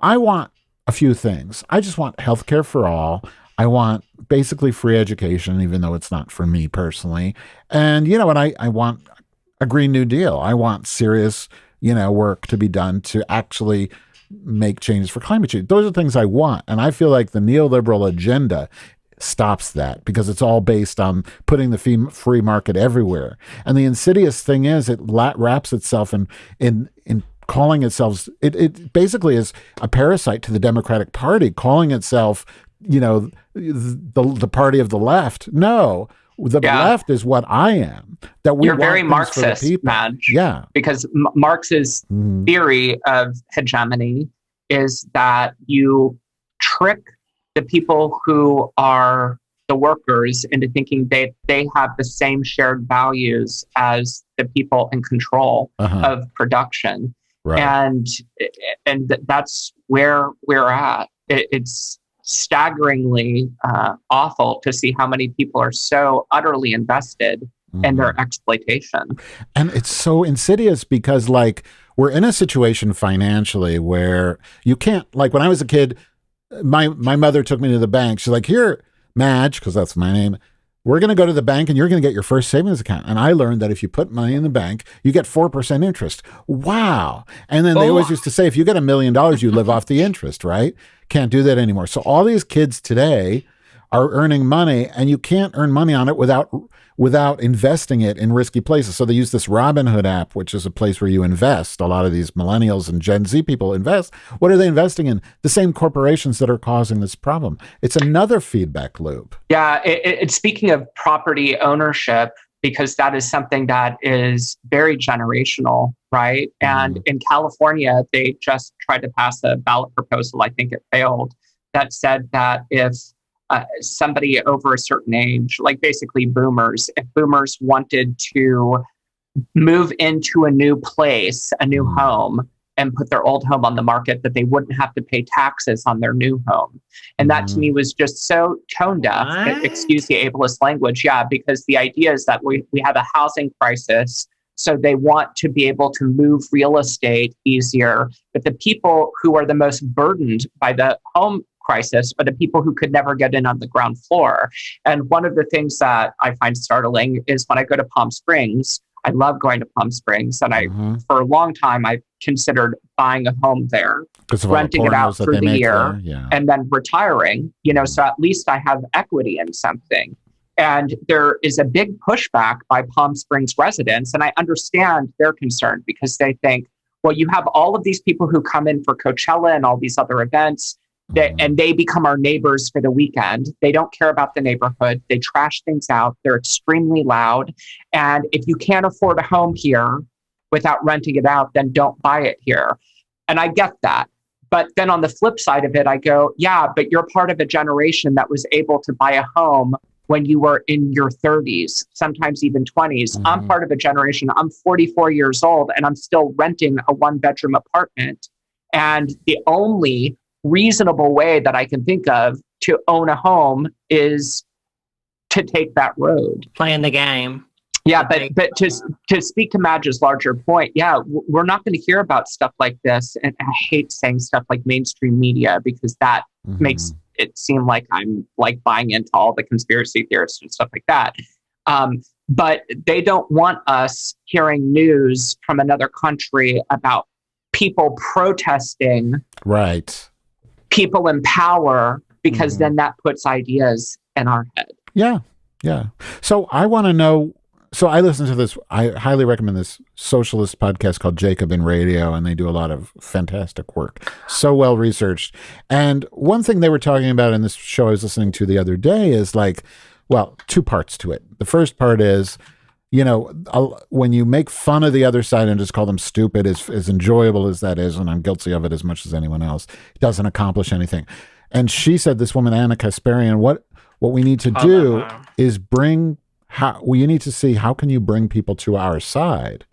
I want a few things. I just want healthcare for all. I want basically free education, even though it's not for me personally. And, I want a Green New Deal. I want serious, work to be done to actually make changes for climate change. Those are things I want. And I feel like the neoliberal agenda stops that because it's all based on putting the free market everywhere. And the insidious thing is it wraps itself in calling itself, it basically is a parasite to the Democratic Party, calling itself, the party of the left. No, the left is what I am. You're very Marxist, Madge. Yeah. Because Marx's theory of hegemony is that you trick the people who are the workers into thinking they have the same shared values as the people in control of production. Right. And that's where we're at. It's staggeringly awful to see how many people are so utterly invested in their exploitation. And it's so insidious because, we're in a situation financially where you can't, when I was a kid, my mother took me to the bank. She's like, "Here, Madge," because that's my name. "We're going to go to the bank and you're going to get your first savings account." And I learned that if you put money in the bank, you get 4% interest. Wow. And then they always used to say, if you get $1 million, you live off the interest, right? Can't do that anymore. So all these kids today are earning money, and you can't earn money on it without investing it in risky places. So they use this Robinhood app, which is a place where you invest. A lot of these millennials and Gen Z people invest. What are they investing in? The same corporations that are causing this problem. It's another feedback loop. Yeah. It's speaking of property ownership, because that is something that is very generational, right? And in California, they just tried to pass a ballot proposal, I think it failed, that said that if somebody over a certain age, basically boomers, if boomers wanted to move into a new place, a new home, and put their old home on the market, that they wouldn't have to pay taxes on their new home. And that to me was just so tone deaf, excuse the ableist language. Yeah, because the idea is that we have a housing crisis, so they want to be able to move real estate easier. But the people who are the most burdened by the home crisis are the people who could never get in on the ground floor. And one of the things that I find startling is when I go to Palm Springs. I love going to Palm Springs, and for a long time, I considered buying a home there, renting it out for the year, and then retiring, so at least I have equity in something. And there is a big pushback by Palm Springs residents, and I understand their concern because they think, well, you have all of these people who come in for Coachella and all these other events, and they become our neighbors for the weekend. They don't care about the neighborhood. They trash things out. They're extremely loud. And if you can't afford a home here without renting it out, then don't buy it here. And I get that. But then on the flip side of it, I go, yeah, but you're part of a generation that was able to buy a home when you were in your 30s, sometimes even 20s. I'm part of a generation. I'm 44 years old and I'm still renting a 1-bedroom apartment. And the only reasonable way that I can think of to own a home is to take that road. Playing the game. Yeah, but to speak to Madge's larger point, we're not going to hear about stuff like this. And I hate saying stuff like mainstream media because that makes it seem like I'm buying into all the conspiracy theorists and stuff like that. But they don't want us hearing news from another country about people protesting. Right. People in power, because then that puts ideas in our head. Yeah. Yeah. So I want to know. So I listen to this. I highly recommend this socialist podcast called Jacob in Radio, and they do a lot of fantastic work. So well researched. And one thing they were talking about in this show I was listening to the other day is like, well, two parts to it. The first part is, you know, when you make fun of the other side and just call them stupid, as enjoyable as that is, and I'm guilty of it as much as anyone else, it doesn't accomplish anything. And she said, this woman, Anna Kasparian, what we need to do is you need to see how can you bring people to our side.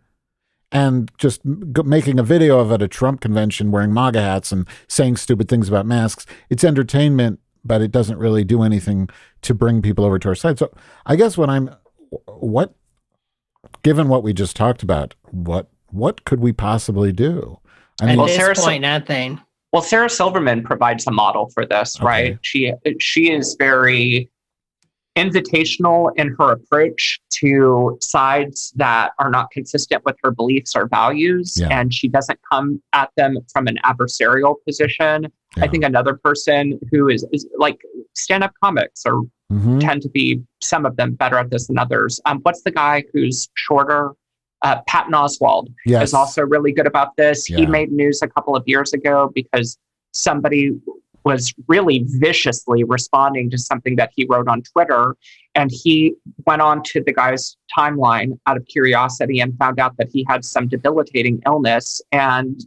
And just making a video of it at a Trump convention wearing MAGA hats and saying stupid things about masks, it's entertainment, but it doesn't really do anything to bring people over to our side. So I guess given what we just talked about, what could we possibly do? I mean, at this point, nothing. Well, Sarah Silverman provides a model for this, right? She is very invitational in her approach to sides that are not consistent with her beliefs or values, and she doesn't come at them from an adversarial position. I think another person who is like stand-up comics or tend to be, some of them, better at this than others. What's the guy who's shorter? Patton Oswalt is also really good about this. He made news a couple of years ago because somebody was really viciously responding to something that he wrote on Twitter. And he went on to the guy's timeline out of curiosity and found out that he had some debilitating illness. And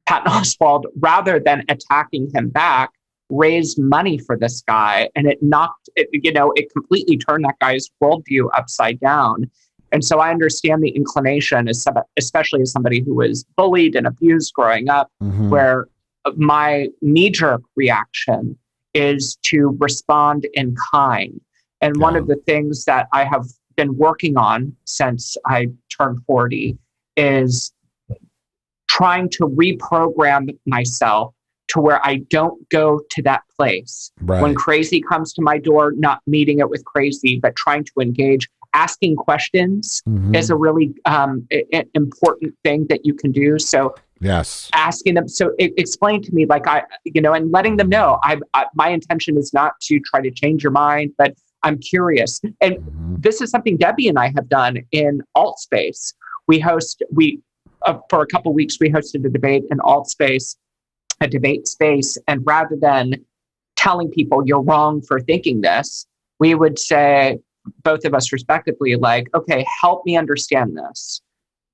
Patton Oswalt, rather than attacking him back, raised money for this guy. And it completely turned that guy's worldview upside down. And so I understand the inclination, especially as somebody who was bullied and abused growing up, where my knee-jerk reaction is to respond in kind. And one of the things that I have been working on since I turned 40 is trying to reprogram myself to where I don't go to that place. Right. When crazy comes to my door, not meeting it with crazy, but trying to engage. Asking questions is a really important thing that you can do. So asking them, so explain to me, like, and letting them know, my intention is not to try to change your mind, but I'm curious. And this is something Debbie and I have done in alt space. For a couple of weeks, we hosted a debate in alt space, a debate space. And rather than telling people you're wrong for thinking this, we would say, both of us respectively, like, okay, help me understand this.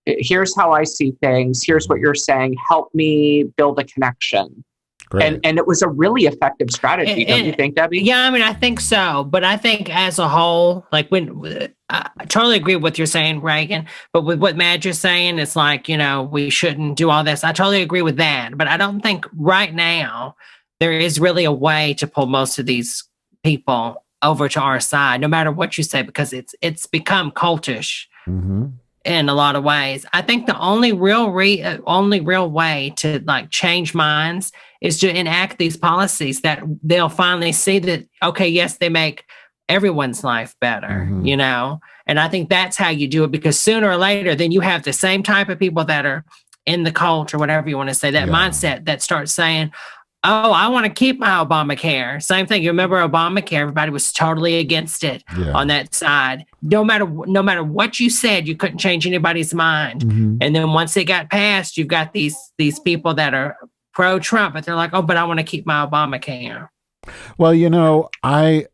Here's how I see things. Here's what you're saying. Help me build a connection. Great. And it was a really effective strategy, don't you think, Debbie? Yeah, I mean, I think so. But I think as a whole, like I totally agree with what you're saying, Ragan. But with what Madge is saying, it's like, we shouldn't do all this. I totally agree with that. But I don't think right now there is really a way to pull most of these people over to our side, no matter what you say, because it's become cultish in a lot of ways. I think the only real way to like change minds is to enact these policies that they'll finally see that, okay, yes, they make everyone's life better, and I think that's how you do it, because sooner or later, then you have the same type of people that are in the cult or whatever you want to say, that mindset that starts saying, oh, I want to keep my Obamacare. Same thing. You remember Obamacare? Everybody was totally against it on that side. No matter what you said, you couldn't change anybody's mind. And then once it got passed, you've got these people that are pro-Trump, but they're like, oh, but I want to keep my Obamacare. Well, I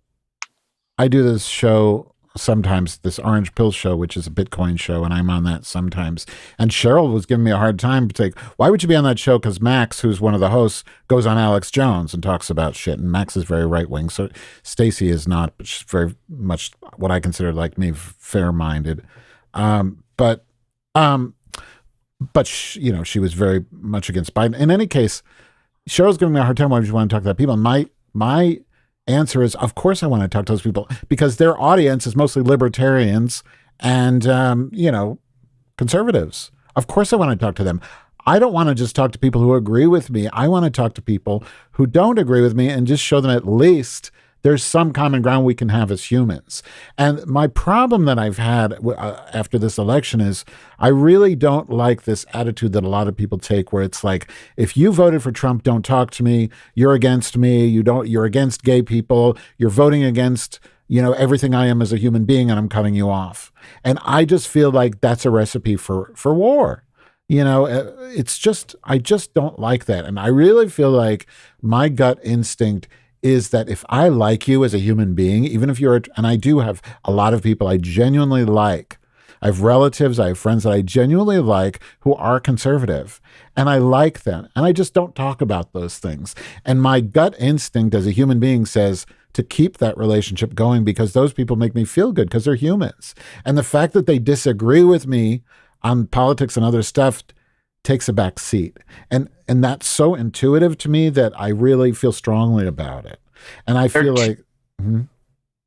do this show sometimes, this Orange Pill show, which is a Bitcoin show, and I'm on that sometimes. And Cheryl was giving me a hard time why would you be on that show? Because Max, who's one of the hosts, goes on Alex Jones and talks about shit. And Max is very right-wing. So Stacey is not, but she's very much what I consider, like me, fair-minded. But she was very much against Biden. In any case, Cheryl's giving me a hard time. Why would you want to talk to that people? And my answer is, of course I want to talk to those people, because their audience is mostly libertarians and, conservatives. Of course I want to talk to them. I don't want to just talk to people who agree with me. I want to talk to people who don't agree with me and just show them at least there's some common ground we can have as humans. And my problem that I've had after this election is I really don't like this attitude that a lot of people take, where it's like, if you voted for Trump, don't talk to me. You're against me. You're against gay people. You're voting against everything I am as a human being, and I'm cutting you off. And I just feel like that's a recipe for war. I just don't like that. And I really feel like my gut instinct is that if I like you as a human being, even if and I do have a lot of people I genuinely like. I have relatives, I have friends that I genuinely like who are conservative, and I like them. And I just don't talk about those things. And my gut instinct as a human being says to keep that relationship going, because those people make me feel good because they're humans. And the fact that they disagree with me on politics and other stuff takes a back seat. And that's so intuitive to me that I really feel strongly about it. And I feel like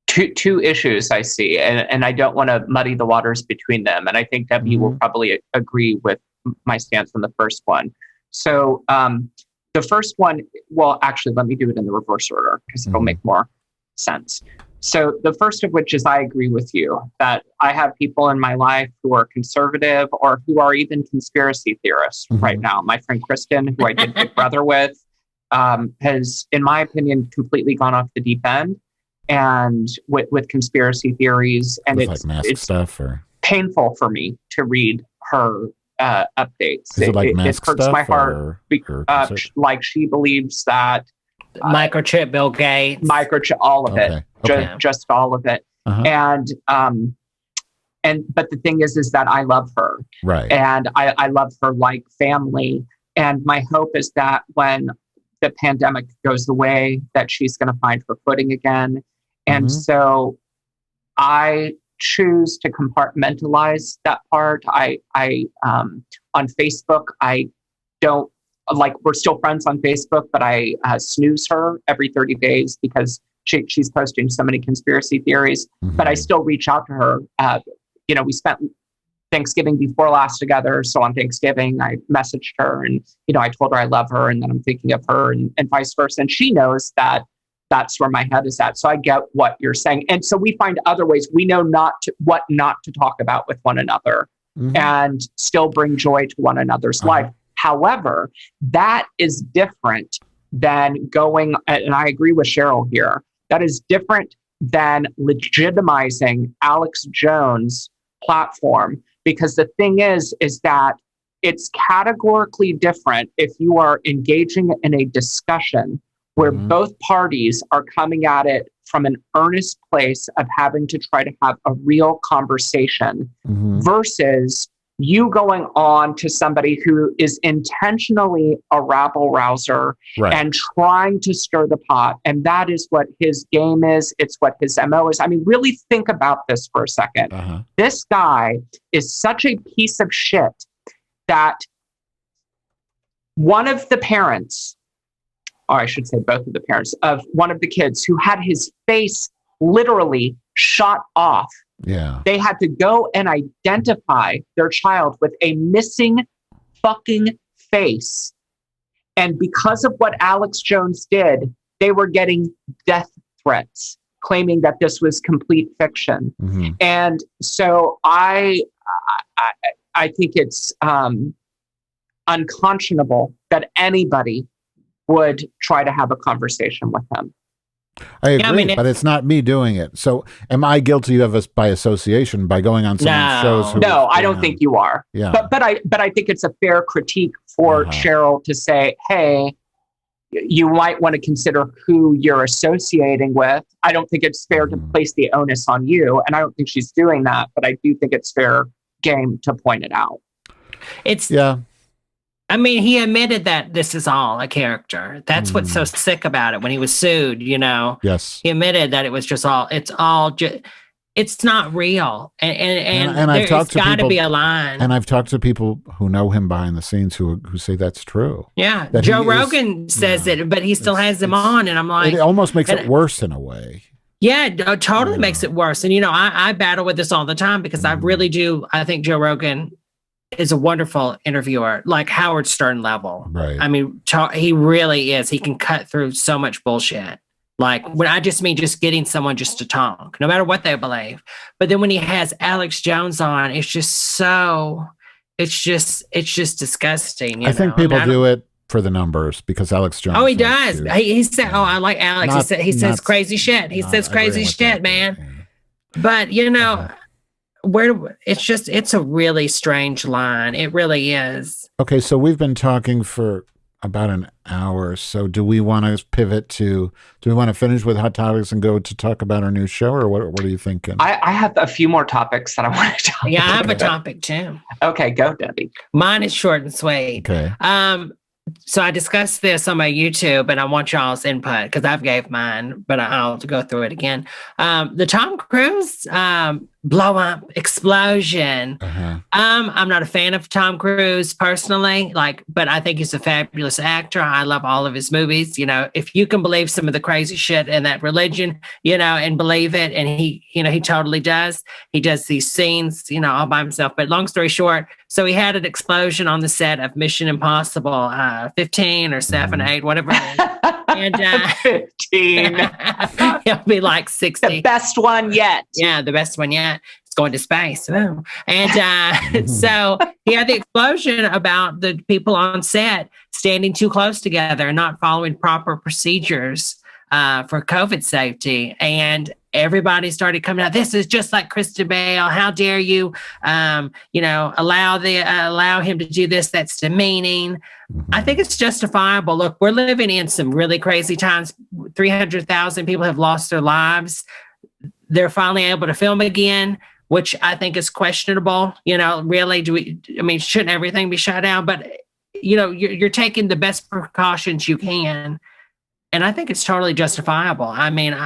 two issues I see, and I don't want to muddy the waters between them. And I think Debbie will probably agree with my stance on the first one. So the first one, well, actually, let me do it in the reverse order because it'll make more sense. So the first of which is I agree with you that I have people in my life who are conservative or who are even conspiracy theorists right now. My friend Kristen, who I did Big Brother with, has, in my opinion, completely gone off the deep end and with conspiracy theories. And with like mask stuff, or painful for me to read her updates. Is it like mask it hurts stuff my heart. Like she believes that microchip Bill Gates, all of it, just all of it. And but the thing is that I love her, right? And I love her like family. And my hope is that when the pandemic goes away, that she's going to find her footing again. And so I choose to compartmentalize that part. I on Facebook, I don't we're still friends on Facebook, but I snooze her every 30 days because she's posting so many conspiracy theories, but I still reach out to her. We spent Thanksgiving before last together. So on Thanksgiving, I messaged her and, I told her I love her and that I'm thinking of her and vice versa. And she knows that that's where my head is at. So I get what you're saying. And so we find other ways. We know what not to talk about with one another and still bring joy to one another's life. However, that is different than going, and I agree with Cheryl here, that is different than legitimizing Alex Jones' platform. Because the thing is that it's categorically different if you are engaging in a discussion where both parties are coming at it from an earnest place of having to try to have a real conversation versus you going on to somebody who is intentionally a rabble rouser and trying to stir the pot. And that is what his game is. It's what his MO is. I mean, really think about this for a second. This guy is such a piece of shit that one of the parents, or I should say both of the parents, of one of the kids who had his face literally shot off, they had to go and identify their child with a missing fucking face. And because of what Alex Jones did, they were getting death threats, claiming that this was complete fiction. And so I think it's unconscionable that anybody would try to have a conversation with him. I agree, but it's not me doing it. So am I guilty of us by association by going on some shows? No, I don't think you are. But I think it's a fair critique for Cheryl to say, hey, you might want to consider who you're associating with. I don't think it's fair to place the onus on you. And I don't think she's doing that, but I do think it's fair game to point it out. I mean, he admitted that this is all a character. That's what's so sick about it. When he was sued, yes, he admitted that it was just it's not real. And I've talked to got to be a line. And I've talked to people who know him behind the sines who say that's true. Yeah. Joe Rogan says it, but he still has them on. And I'm like, it almost makes it worse in a way. Yeah, it totally makes it worse. And, I battle with this all the time because I really do. I think Joe Rogan is a wonderful interviewer, like Howard Stern level. Right. I mean, he really is. He can cut through so much bullshit. Like when I just mean just getting someone just to talk, no matter what they believe. But then when he has Alex Jones on, it's just disgusting. I think people do it for the numbers because Alex Jones. Oh, he does. He said, "Oh, I like Alex." He says crazy shit. He says crazy shit, man. Yeah. But you know, it's a really strange line. It really is. Okay, so we've been talking for about an hour. So do we want to pivot to? Do we want to finish with hot topics and go to talk about our new show, or what are you thinking? I have a few more topics that I want to talk. Yeah, I have a topic too. Okay, go, Debbie. Mine is short and sweet. Okay. So I discussed this on my YouTube, and I want y'all's input because I've gave mine, but I'll go through it again. The Tom Cruise blow up explosion. I'm not a fan of Tom Cruise personally, but I think he's a fabulous actor. I love all of his movies. You know, if you can believe some of the crazy shit in that religion, you know, and believe it, and he totally does. He does these scenes, you know, all by himself. But long story short, so he had an explosion on the set of Mission Impossible 15 or 7, 8, whatever it is. And 15. He'll be like 60. The best one yet. Yeah, the best one yet. It's going to space. Ooh. And so he had the explosion about the people on set standing too close together and not following proper procedures for COVID safety. And everybody started coming out. This is just like Kristen Bale. How dare you, allow him to do this? That's demeaning. I think it's justifiable. Look, we're living in some really crazy times. 300,000 people have lost their lives. They're finally able to film again, which I think is questionable. You know, really, shouldn't everything be shut down? But, you know, you're taking the best precautions you can. And I think it's totally justifiable. I mean,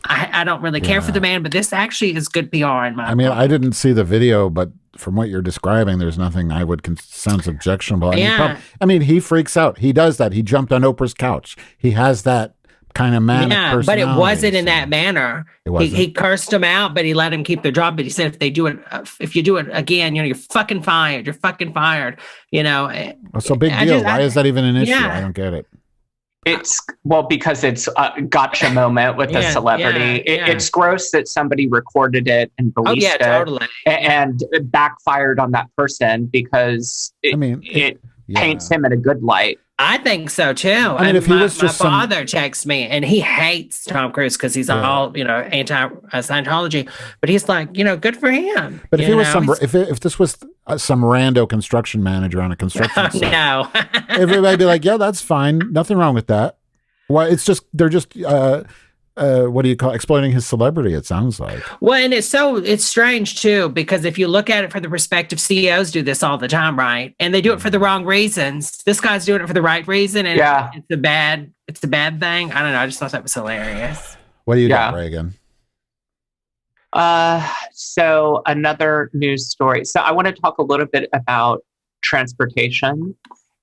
I don't really care for the man, but this actually is good PR in my opinion. I didn't see the video, but from what you're describing, there's nothing I would sounds objectionable. He freaks out. He does that. He jumped on Oprah's couch. He has that kind of manic personality. But it wasn't in that manner. He cursed them out, but he let him keep their job. But he said, if you do it again, you know, you're fucking fired. You're fucking fired. You know. So big deal. Why is that even an issue? I don't get it. It's because it's a gotcha moment with a celebrity. It's gross that somebody recorded it and released it, totally. And it backfired on that person because it paints him in a good light. I think so too. If he was just my father texts me, and he hates Tom Cruise because he's all anti Scientology, but he's like, good for him. But if he was if this was some rando construction manager on a construction site, no, everybody'd be like, yeah, that's fine, nothing wrong with that. Why? It's just they're just what do you call exploiting his celebrity? It sounds like. Well, and it's strange too, because if you look at it from the perspective, CEOs do this all the time, right? And they do it for the wrong reasons. This guy's doing it for the right reason, and it's a bad thing. I don't know. I just thought that was hilarious. What do you got, Reagan? So another news story. So I want to talk a little bit about transportation.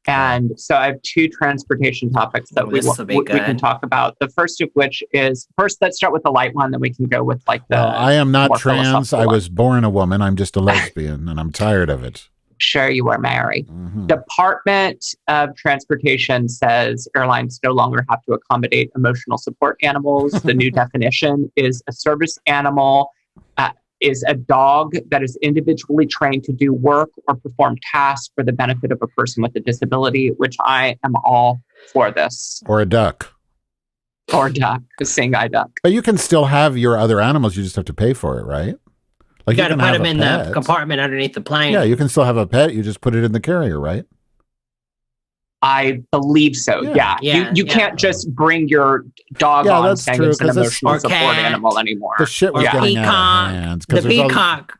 And so I have two transportation topics that we can talk about. The first of which is, let's start with the light one, then we can go with I am not trans. I was born a woman. I'm just a lesbian, and I'm tired of it. Sure, you are, Mary. Department of Transportation says airlines no longer have to accommodate emotional support animals. The new definition is a service animal is a dog that is individually trained to do work or perform tasks for the benefit of a person with a disability, which I am all for this. Or a duck. Or a duck, a sing-eye duck. But you can still have your other animals. You just have to pay for it, right? Like you got to put them in the compartment underneath the plane. Yeah, you can still have a pet. You just put it in the carrier, right? I believe so. Yeah. You can't just bring your dog on saying it's an emotional support animal anymore. The shit was getting out of hand. The peacock.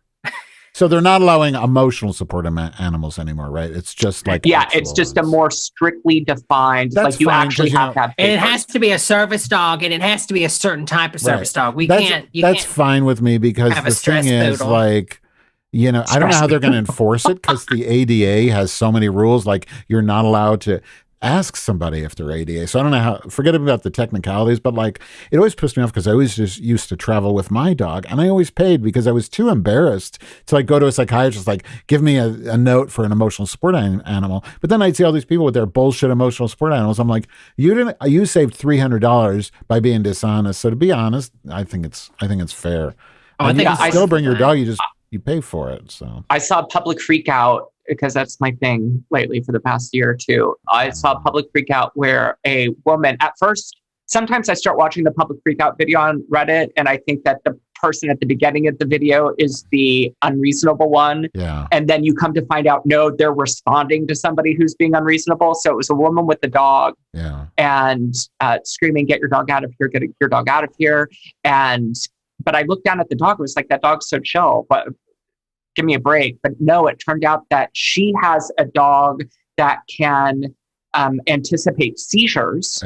So they're not allowing emotional support animals anymore, right? It's just like it's just a more strictly defined. That's you actually have to have. And it has to be a service dog, and it has to be a certain type of service dog. That's fine with me because the thing is I don't know how they're going to enforce it because the ADA has so many rules. Like you're not allowed to ask somebody if they're ADA. So I don't know how, forget about the technicalities, but it always pissed me off because I always just used to travel with my dog and I always paid because I was too embarrassed to go to a psychiatrist, give me a note for an emotional support animal. But then I'd see all these people with their bullshit emotional support animals. I'm like, you saved $300 by being dishonest. So to be honest, I think it's fair. You can still bring your dog. You pay for it. So I saw a public freakout because that's my thing lately for the past year or two. I saw a public freakout where a woman, at first, sometimes I start watching the public freakout video on Reddit, and I think that the person at the beginning of the video is the unreasonable one. Yeah. And then you come to find out, no, they're responding to somebody who's being unreasonable. So it was a woman with a dog and screaming, get your dog out of here, get your dog out of here. But I looked down at the dog. It was like, that dog's so chill, but give me a break. But no, it turned out that she has a dog that can anticipate seizures.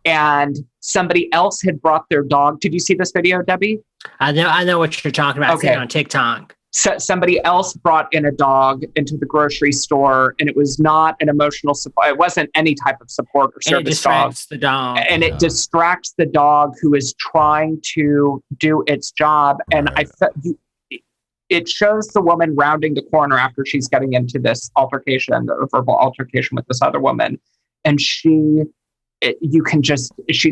And somebody else had brought their dog. Did you see this video, Debbie? I know what you're talking about. Okay. On TikTok. So somebody else brought in a dog into the grocery store, and it was not an emotional support. It wasn't any type of support or service. And it distracts the dog. And it distracts the dog who is trying to do its job. And it shows the woman rounding the corner after she's getting into this altercation, a verbal altercation with this other woman, and she's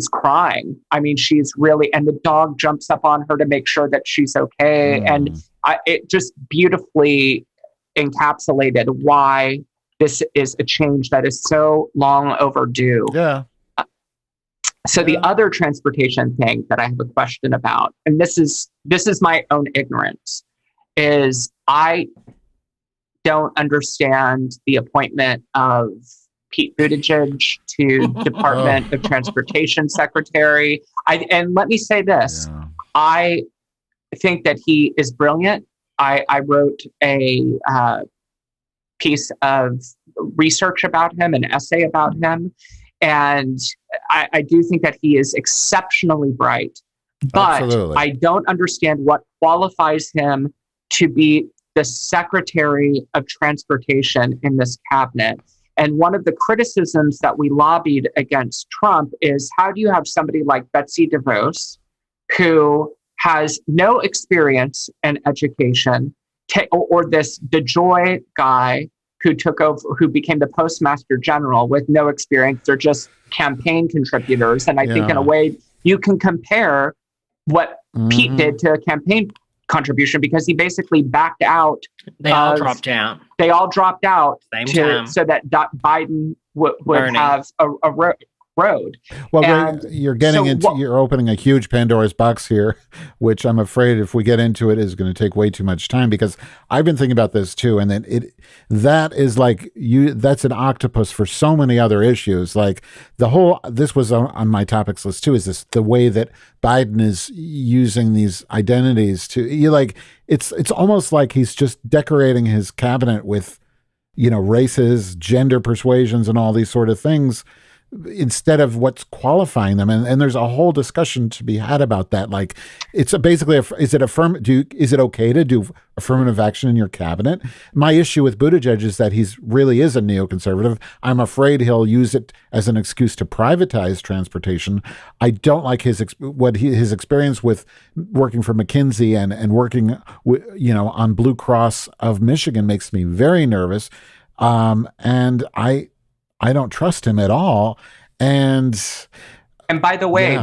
crying. I mean, she's really, and the dog jumps up on her to make sure that she's okay. And it just beautifully encapsulated why this is a change that is so long overdue. Yeah. So the other transportation thing that I have a question about, and this is my own ignorance, is I don't understand the appointment of Pete Buttigieg to Department of Transportation Secretary. And let me say this. Yeah. I think that he is brilliant. I wrote a piece of research about him, an essay about him. And I do think that he is exceptionally bright. But absolutely. I don't understand what qualifies him to be the Secretary of Transportation in this cabinet. And one of the criticisms that we lobbied against Trump is, how do you have somebody like Betsy DeVos, who has no experience in education, or this DeJoy guy who took over, who became the Postmaster General with no experience? They're just campaign contributors. And I think in a way you can compare what Pete did to a campaign contribution, because he basically backed out. They all dropped out. They all dropped out so that Biden would have a road. Well, you're you're opening a huge Pandora's box here, which I'm afraid if we get into it is going to take way too much time, because I've been thinking about this too. And then that's an octopus for so many other issues. Like this was on my topics list too, is this the way that Biden is using these identities it's almost like he's just decorating his cabinet with, races, gender persuasions, and all these sort of things, instead of what's qualifying them. And there's a whole discussion to be had about that. Like, it's is it okay to do affirmative action in your cabinet? My issue with Buttigieg is that he's really is a neoconservative. I'm afraid he'll use it as an excuse to privatize transportation. I don't like his experience with working for McKinsey and working on Blue Cross of Michigan makes me very nervous. And I don't trust him at all. And by the way,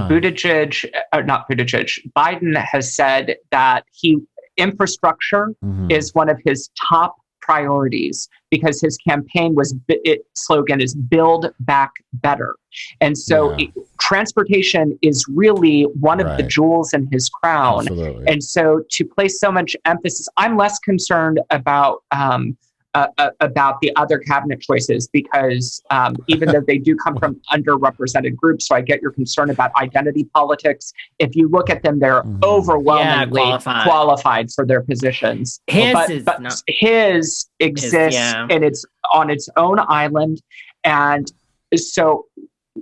Biden has said that infrastructure is one of his top priorities, because his campaign slogan is "Build Back Better." And so transportation is really one of the jewels in his crown. Absolutely. And so to place so much emphasis, I'm less concerned about the other cabinet choices, because even though they do come from underrepresented groups, so I get your concern about identity politics. If you look at them, they're overwhelmingly qualified for their positions. His exists and it's on its own island. And so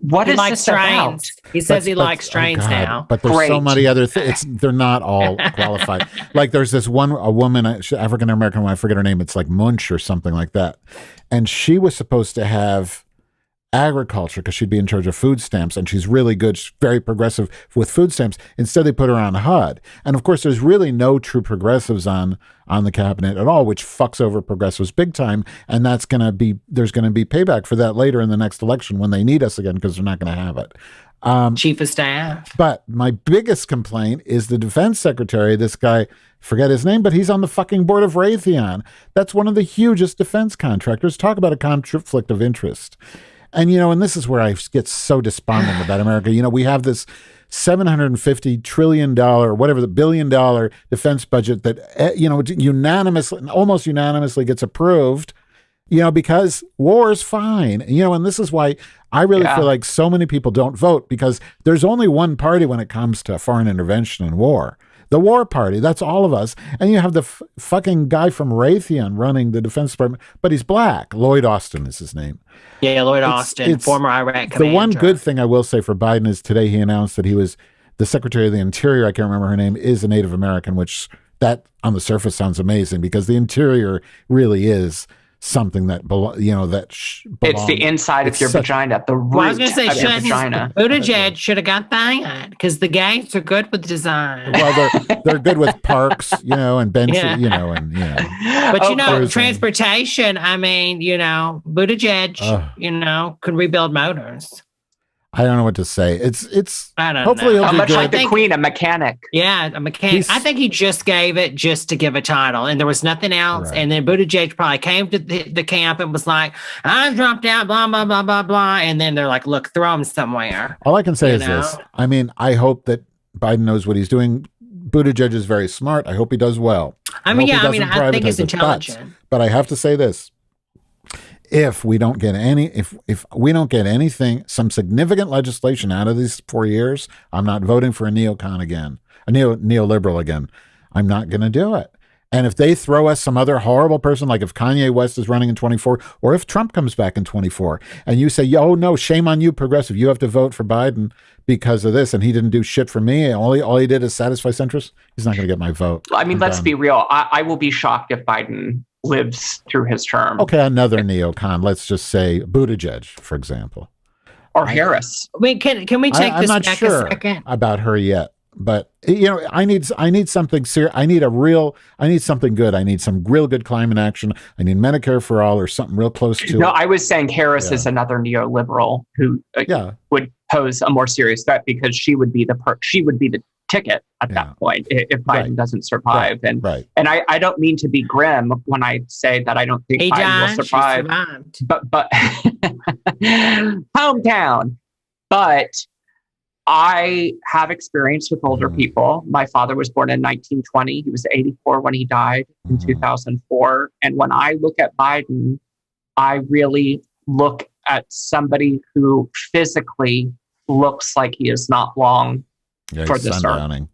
what is this about? He says he likes trains now. But there's so many other things. They're not all qualified. Like, there's this a woman, African-American woman, I forget her name. It's like Munch or something like that. And she was supposed to have agriculture because she'd be in charge of food stamps, and she's really good. She's very progressive with food stamps. Instead, they put her on HUD. And of course, there's really no true progressives on the cabinet at all, which fucks over progressives big time. And there's going to be payback for that later in the next election when they need us again, because they're not going to have it. Chief of staff. But my biggest complaint is the defense secretary, this guy, forget his name, but he's on the fucking board of Raytheon. That's one of the hugest defense contractors. Talk about a conflict of interest. And, and this is where I get so despondent about America. We have this $750 trillion, whatever the $1 billion defense budget that, almost unanimously gets approved, because war is fine. And this is why I really feel like so many people don't vote, because there's only one party when it comes to foreign intervention and war. The war party, that's all of us. And you have the fucking guy from Raytheon running the Defense Department, but he's black. Lloyd Austin is his name. Yeah, Lloyd Austin, former Iraq commander. The one good thing I will say for Biden is today he announced that he was the Secretary of the Interior. I can't remember her name, is a Native American, which that on the surface sounds amazing, because the Interior really is something that belongs. It's the inside of your vagina, the root I was going to say, of your vagina. Buttigieg should have got that, because the gays are good with design. Well, they're good with parks, and benches, But transportation. I mean, Buttigieg, could rebuild motors. I don't know what to say. It's. I don't hopefully know. He'll be Much good. like the Queen, a mechanic. Yeah, a mechanic. I think he just gave it just to give a title, and there was nothing else. Right. And then Buttigieg probably came to the camp and was like, "I dropped out, blah blah blah blah blah." And then they're like, "Look, throw him somewhere." All I can say is this. I mean, I hope that Biden knows what he's doing. Buttigieg is very smart. I hope he does well. I think he's intelligent. But I have to say this. If we don't get if we don't get anything, some significant legislation out of these 4 years, I'm not voting for a neocon again, a neoliberal again. I'm not going to do it. And if they throw us some other horrible person, like if Kanye West is running in 24, or if Trump comes back in 24, and you say, "Oh no, shame on you, progressive. You have to vote for Biden because of this, and he didn't do shit for me. All he did is satisfy centrists." He's not going to get my vote. I mean, let's be real. I will be shocked if Biden lives through his term. Okay, another neocon. Let's just say Buttigieg, for example, or Harris. Can we take this I'm not back sure a second? about her yet, but I need something serious. I need something good. I need some real good climate action. I need Medicare for all, or something real close to. No, I was saying Harris is another neoliberal who would pose a more serious threat, because she would be the ticket at that point if Biden doesst survive. And I don't mean to be grim when I say that I don't think Biden will survive. But hometown. But I have experience with older people. My father was born in 1920. He was 84 when he died in 2004. And when I look at Biden, I really look at somebody who physically looks like he is not long for this earth.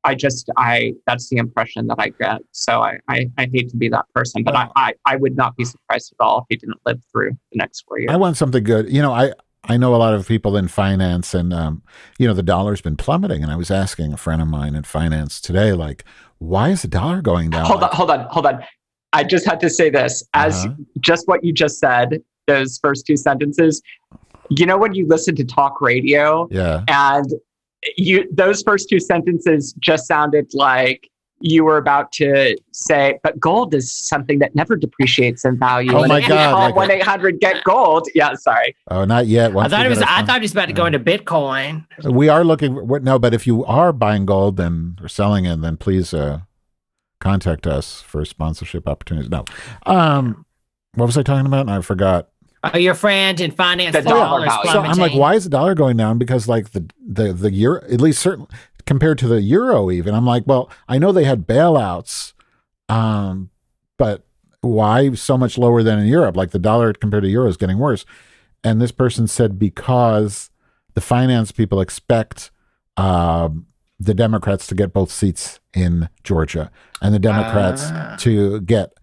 That's the impression that I get. So I hate to be that person, but I would not be surprised at all if he didn't live through the next 4 years. I want something good. I know a lot of people in finance, and the dollar's been plummeting. And I was asking a friend of mine in finance today, like, why is the dollar going down? Hold on. I just had to say this as just what you just said. Those first two sentences. When you listen to talk radio, and those first two sentences just sounded like you were about to say, but gold is something that never depreciates in value. Oh my God! 1-800-GET-GOLD. Yeah, sorry. Oh, not yet. I thought he was about to go into Bitcoin. We are looking. No, but if you are buying gold or selling it, then please contact us for sponsorship opportunities. No, what was I talking about? I forgot. Oh, your friend in finance. The dollar value. So I'm like, why is the dollar going down? Because like the euro, at least certainly compared to the euro, even I'm like, well, I know they had bailouts, but why so much lower than in Europe? Like the dollar compared to euro is getting worse. And this person said because the finance people expect the Democrats to get both seats in Georgia and the Democrats to get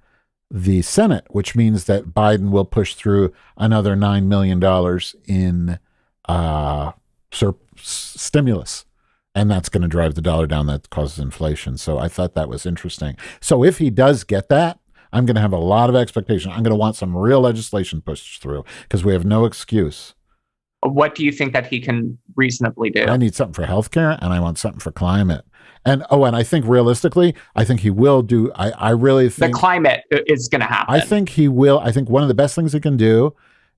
the Senate, which means that Biden will push through another $9 million in stimulus. And that's going to drive the dollar down. That causes inflation. So I thought that was interesting. So if he does get that, I'm going to have a lot of expectation. I'm going to want some real legislation pushed through because we have no excuse. What do you think that he can reasonably do? I need something for healthcare, and I want something for climate. And I think realistically, I think he will do. I really think the climate is going to happen. I think he will. I think one of the best things he can do,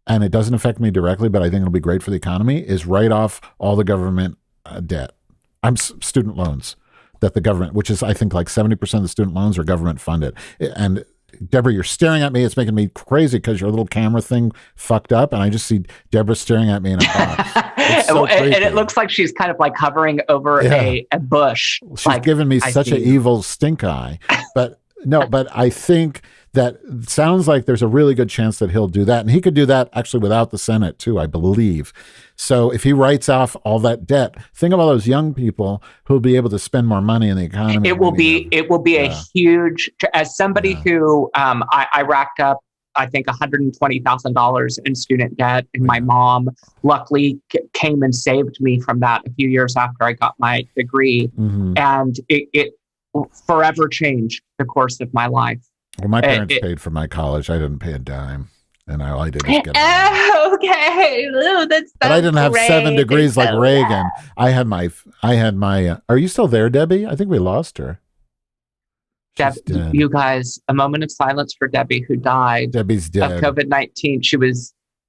and it doesn't affect me directly, but I think it'll be great for the economy, is write off all the government debt. Student loans. that the government, which is I think like 70% of the student loans are government funded. And Debra, you're staring at me. It's making me crazy because your little camera thing fucked up, and I just see Debra staring at me in a box. It's so and it looks like she's kind of like hovering over a bush. She's like, given me such an evil stink eye. But no, but I think that sounds like there's a really good chance that he'll do that. And he could do that actually without the Senate too, I believe. So if he writes off all that debt, think of all those young people who'll be able to spend more money in the economy. It will be a huge, as somebody who I racked up, I think $120,000 in student debt. And my mom luckily came and saved me from that a few years after I got my degree. Mm-hmm. And it forever changed the course of my life. Well, my parents paid for my college. I didn't pay a dime. And all I did was get okay. Ooh, that's but I didn't have great. 7 degrees like Reagan. I had my, are you still there, Debbie? I think we lost her. You guys, a moment of silence for Debbie, who died Debbie's dead. of COVID-19.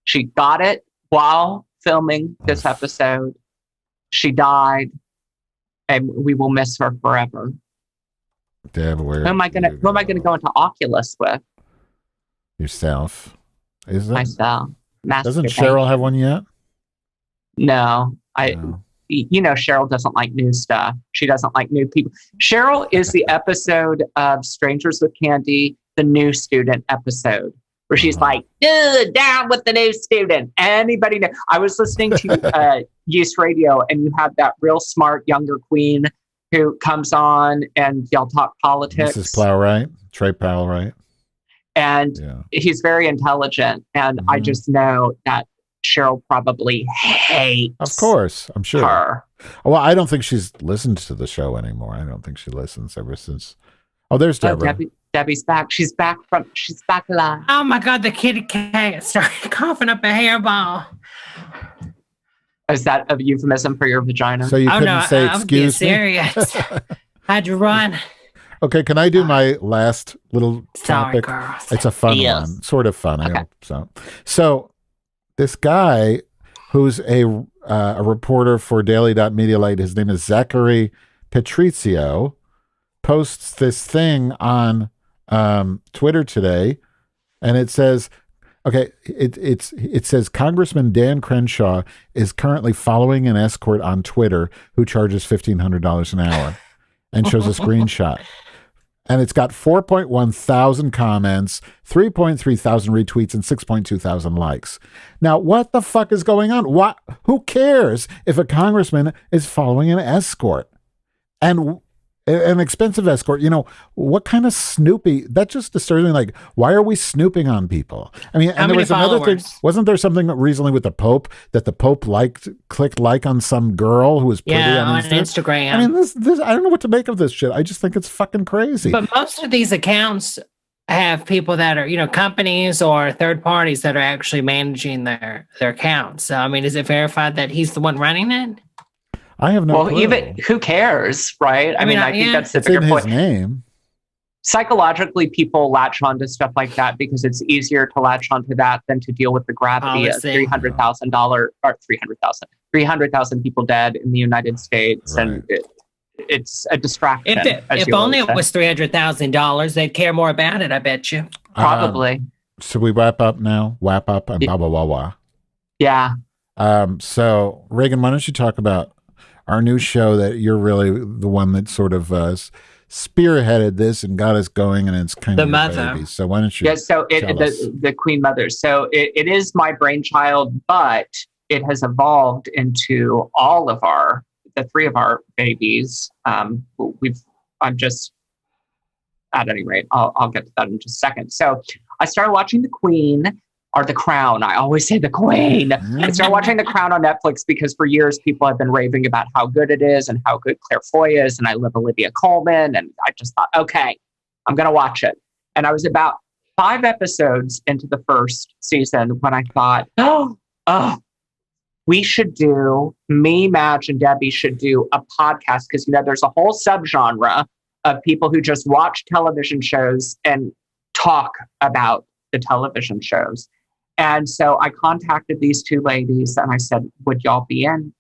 She got it while filming this episode. She died, and we will miss her forever. Deb, who am I gonna go into Oculus with? Yourself. Is it? Myself. Doesn't Cheryl have one yet? No. You know, Cheryl doesn't like new stuff. She doesn't like new people. Cheryl is the episode of Strangers with Candy, the new student episode, where she's like, down with the new student. Anybody know? I was listening to Use Radio, and you have that real smart younger queen who comes on and y'all talk politics. Mrs. Plowright, Trey Plowright. And he's very intelligent. And I just know that Cheryl probably hates Of course, I'm sure. her. Well, I don't think she's listened to the show anymore. I don't think she listens ever since. Oh, there's Debra. Debbie's back. She's back alive. Oh my God, the kitty cat started coughing up a hairball. Is that a euphemism for your vagina? So you couldn't say excuse me? Serious. How'd you run? Okay, can I do my last little topic? Girls. It's a fun one, sort of fun. I hope so. So this guy who's a reporter for Daily.Media Lite, his name is Zachary Patrizio, posts this thing on Twitter today, and it says, it says Congressman Dan Crenshaw is currently following an escort on Twitter who charges $1,500 an hour, and shows a screenshot. And it's got 4.1 thousand comments, 3.3 thousand retweets, and 6.2 thousand likes. Now, what the fuck is going on? Who cares if a congressman is following an escort? And an expensive escort, what kind of snoopy? That just disturbs me. Like, why are we snooping on people? I mean, and there was another thing. Wasn't there something recently with the Pope that the Pope clicked like on some girl who was pretty on Instagram? I mean, this I don't know what to make of this shit. I just think it's fucking crazy. But most of these accounts have people that are, companies or third parties that are actually managing their accounts. So, I mean, is it verified that he's the one running it? I have no clue. Even who cares, right? I mean, I think that's the bigger point. His name. Psychologically, people latch onto stuff like that because it's easier to latch onto that than to deal with the gravity of $300,000 or 300,000 people dead in the United States, right. And it's a distraction. If only it was $300,000, they'd care more about it. I bet you. Probably. So we wrap up now. Wrap up and blah blah blah blah. Yeah. So Reagan, why don't you talk about our new show that you're really the one that sort of spearheaded this and got us going, and it's kind of the mother. Baby. So why don't you? Yeah, so the Queen Mother. So it is my brainchild, but it has evolved into all of the 3 of our babies. I'm just, at any rate, I'll get to that in just a second. So I started watching The Queen. Or The Crown. I always say The Queen. I started watching The Crown on Netflix because for years people have been raving about how good it is and how good Claire Foy is. And I love Olivia Colman. And I just thought, okay, I'm going to watch it. And I was about 5 episodes into the first season when I thought, we should me, Madge, and Debbie should do a podcast because, there's a whole subgenre of people who just watch television shows and talk about the television shows. And so I contacted these 2 ladies and I said, would y'all be in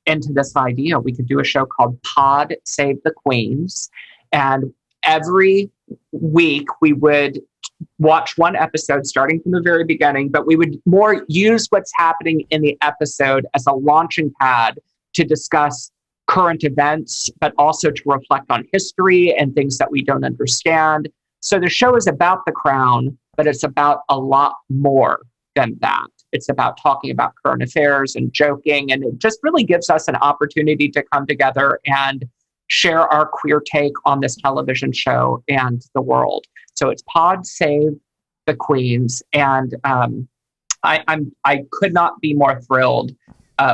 into this idea. We could do a show called Pod Save the Queens. And every week we would watch one episode starting from the very beginning, but we would more use what's happening in the episode as a launching pad to discuss current events, but also to reflect on history and things that we don't understand. So the show is about the crown, but it's about a lot more than that. It's about talking about current affairs and joking, and it just really gives us an opportunity to come together and share our queer take on this television show and the world. So it's Pod Save the Queens, and I could not be more thrilled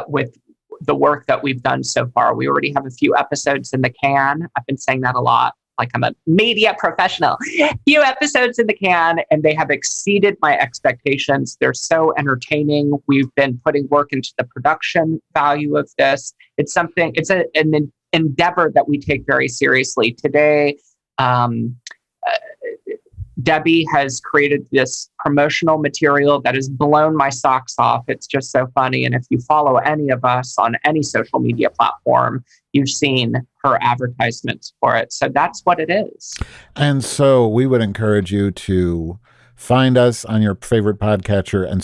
with the work that we've done so far. We already have a few episodes in the can. I've been saying that a lot, like I'm a media professional. Few episodes in the can, and they have exceeded my expectations. They're so entertaining. We've been putting work into the production value of this. It's an endeavor that we take very seriously. Today, Debbie has created this promotional material that has blown my socks off. It's just so funny. And if you follow any of us on any social media platform, you've seen her advertisements for it. So that's what it is. And so we would encourage you to find us on your favorite podcatcher. And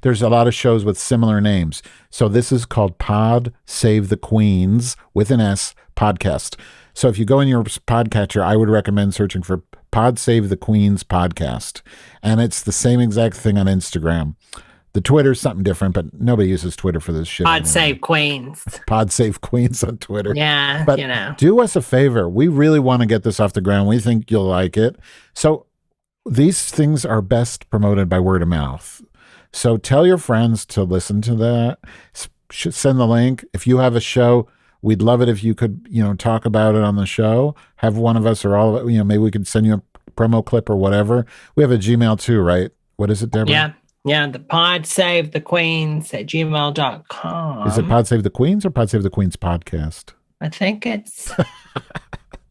there's a lot of shows with similar names. So this is called Pod Save the Queens with an S podcast. So if you go in your podcatcher, I would recommend searching for Pod Save the Queens podcast. And it's the same exact thing on Instagram. The Twitter's something different, but nobody uses Twitter for this shit. Pod anyway. Save Queens. Pod Save Queens on Twitter. Yeah, but do us a favor. We really want to get this off the ground. We think you'll like it. So these things are best promoted by word of mouth. So tell your friends to listen to that. Send the link. If you have a show, we'd love it if you could, talk about it on the show. Have one of us or all of it, maybe we could send you a promo clip or whatever. We have a Gmail too, right? What is it, Deborah? Yeah, the Pod Save the Queens at gmail.com. Is it Pod Save the Queens or Pod Save the Queens podcast? I think it's...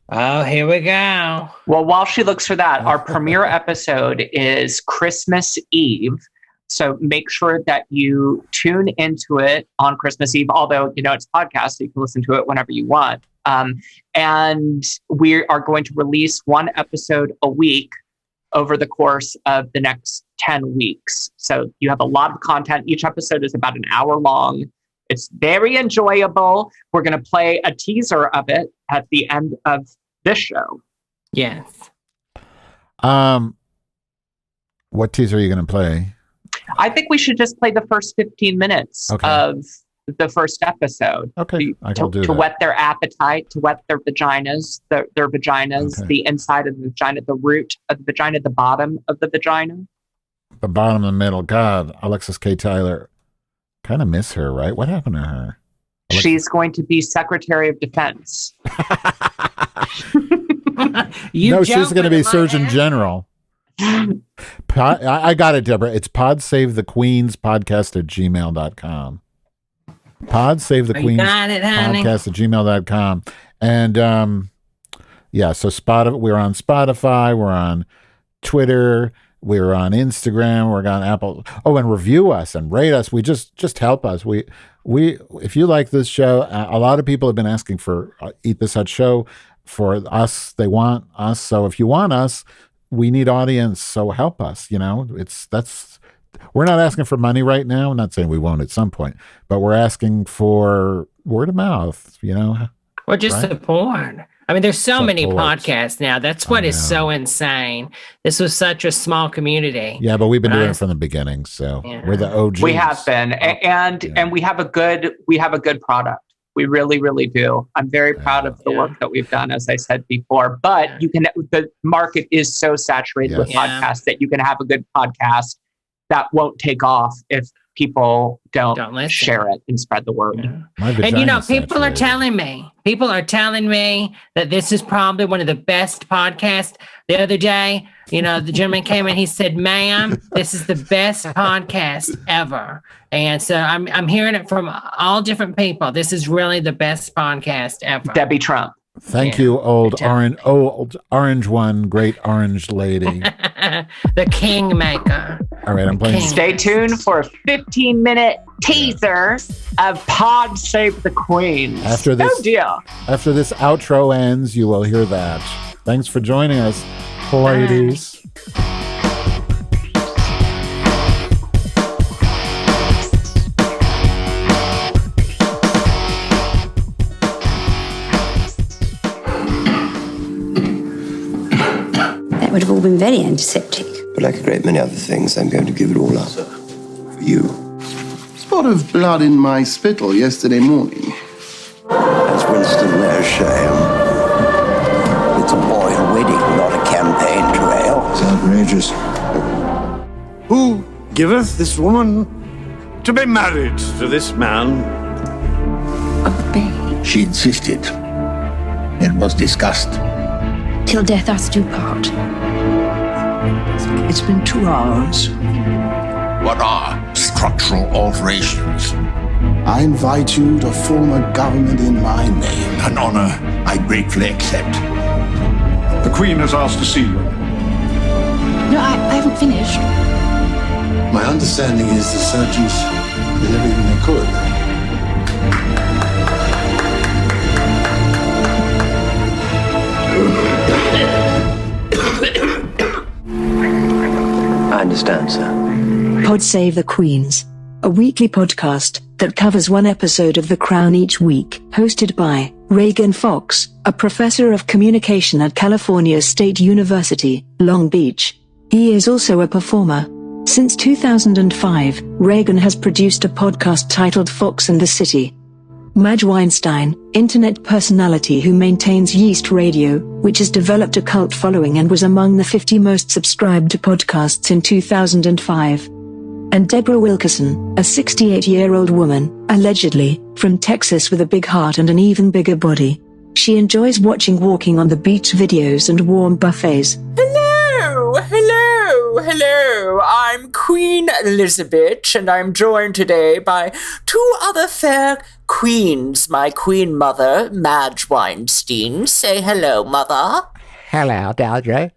Oh, here we go. Well, while she looks for that, our premiere episode is Christmas Eve. So make sure that you tune into it on Christmas Eve, although, it's a podcast, so you can listen to it whenever you want. And we are going to release one episode a week over the course of the next 10 weeks. So you have a lot of content. Each episode is about an hour long. It's very enjoyable. We're going to play a teaser of it at the end of this show. Yes. What teaser are you going to play? I think we should just play the first 15 minutes of the first episode. Okay, to whet their appetite, to whet their vaginas, their vaginas, the inside of the vagina, the root of the vagina, the bottom of the vagina. The bottom and the middle. God, Alexis K. Tyler. Kind of miss her, right? What happened to her? She's going to be Secretary of Defense. She's going to be Surgeon General. I got it, Deborah. It's Pod Save the Queens podcast at gmail.com. Pod Save the Queens podcast at gmail.com. And so we're on Spotify, we're on Twitter, we're on Instagram, we're on Apple. Oh, and review us and rate us. We just help us. We if you like this show, a lot of people have been asking for Eat This Hut show for us. They want us. So if you want us, we need audience. So help us. We're not asking for money right now. I'm not saying we won't at some point, but we're asking for word of mouth. Or just support. I mean, there's so many podcasts now. That's what is so insane. This was such a small community. Yeah, but we've been doing it from the beginning, so we're the OGs. We have been, and we have a good product. We really, really do. I'm very proud of the work that we've done, as I said before. But the market is so saturated with podcasts that you can have a good podcast that won't take off if people don't share it and spread the word. Yeah. And people are telling me that this is probably one of the best podcasts. The other day, the gentleman came in, he said, "Ma'am, this is the best podcast ever." And so I'm hearing it from all different people. This is really the best podcast ever. Debbie Trump. Thank you, old orange one, great orange lady. The kingmaker. All right, I'm playing. Stay tuned for a 15-minute teaser of Pod Save the Queens. After this outro ends, you will hear that. Thanks for joining us, ladies. That would have all been very antiseptic. But like a great many other things, I'm going to give it all up. For you. Spot of blood in my spittle yesterday morning. Has Winston no shame? It's a boy wedding, not a campaign trail. It's outrageous. Who giveth this woman to be married to this man? Obey. She insisted. It was discussed. Till death us do part. It's been 2 hours. What are structural alterations? I invite you to form a government in my name. An honor I gratefully accept. The Queen has asked to see you. No, I haven't finished. My understanding is the surgeons did everything they could. I understand, sir. Pod Save the Queens, a weekly podcast that covers one episode of The Crown each week, hosted by Ragan Fox, a professor of communication at California State University, Long Beach. He is also a performer. Since 2005, Ragan has produced a podcast titled Fox and the City. Madge Weinstein, internet personality who maintains Yeast Radio, which has developed a cult following and was among the 50 most subscribed podcasts in 2005. And Debra Wilkerson, a 68-year-old woman, allegedly, from Texas with a big heart and an even bigger body. She enjoys watching walking on the beach videos and warm buffets. Hello, I'm Queen Elizabeth, and I'm joined today by 2 other fair queens. My queen mother, Madge Weinstein. Say hello, mother. Hello, Daldry.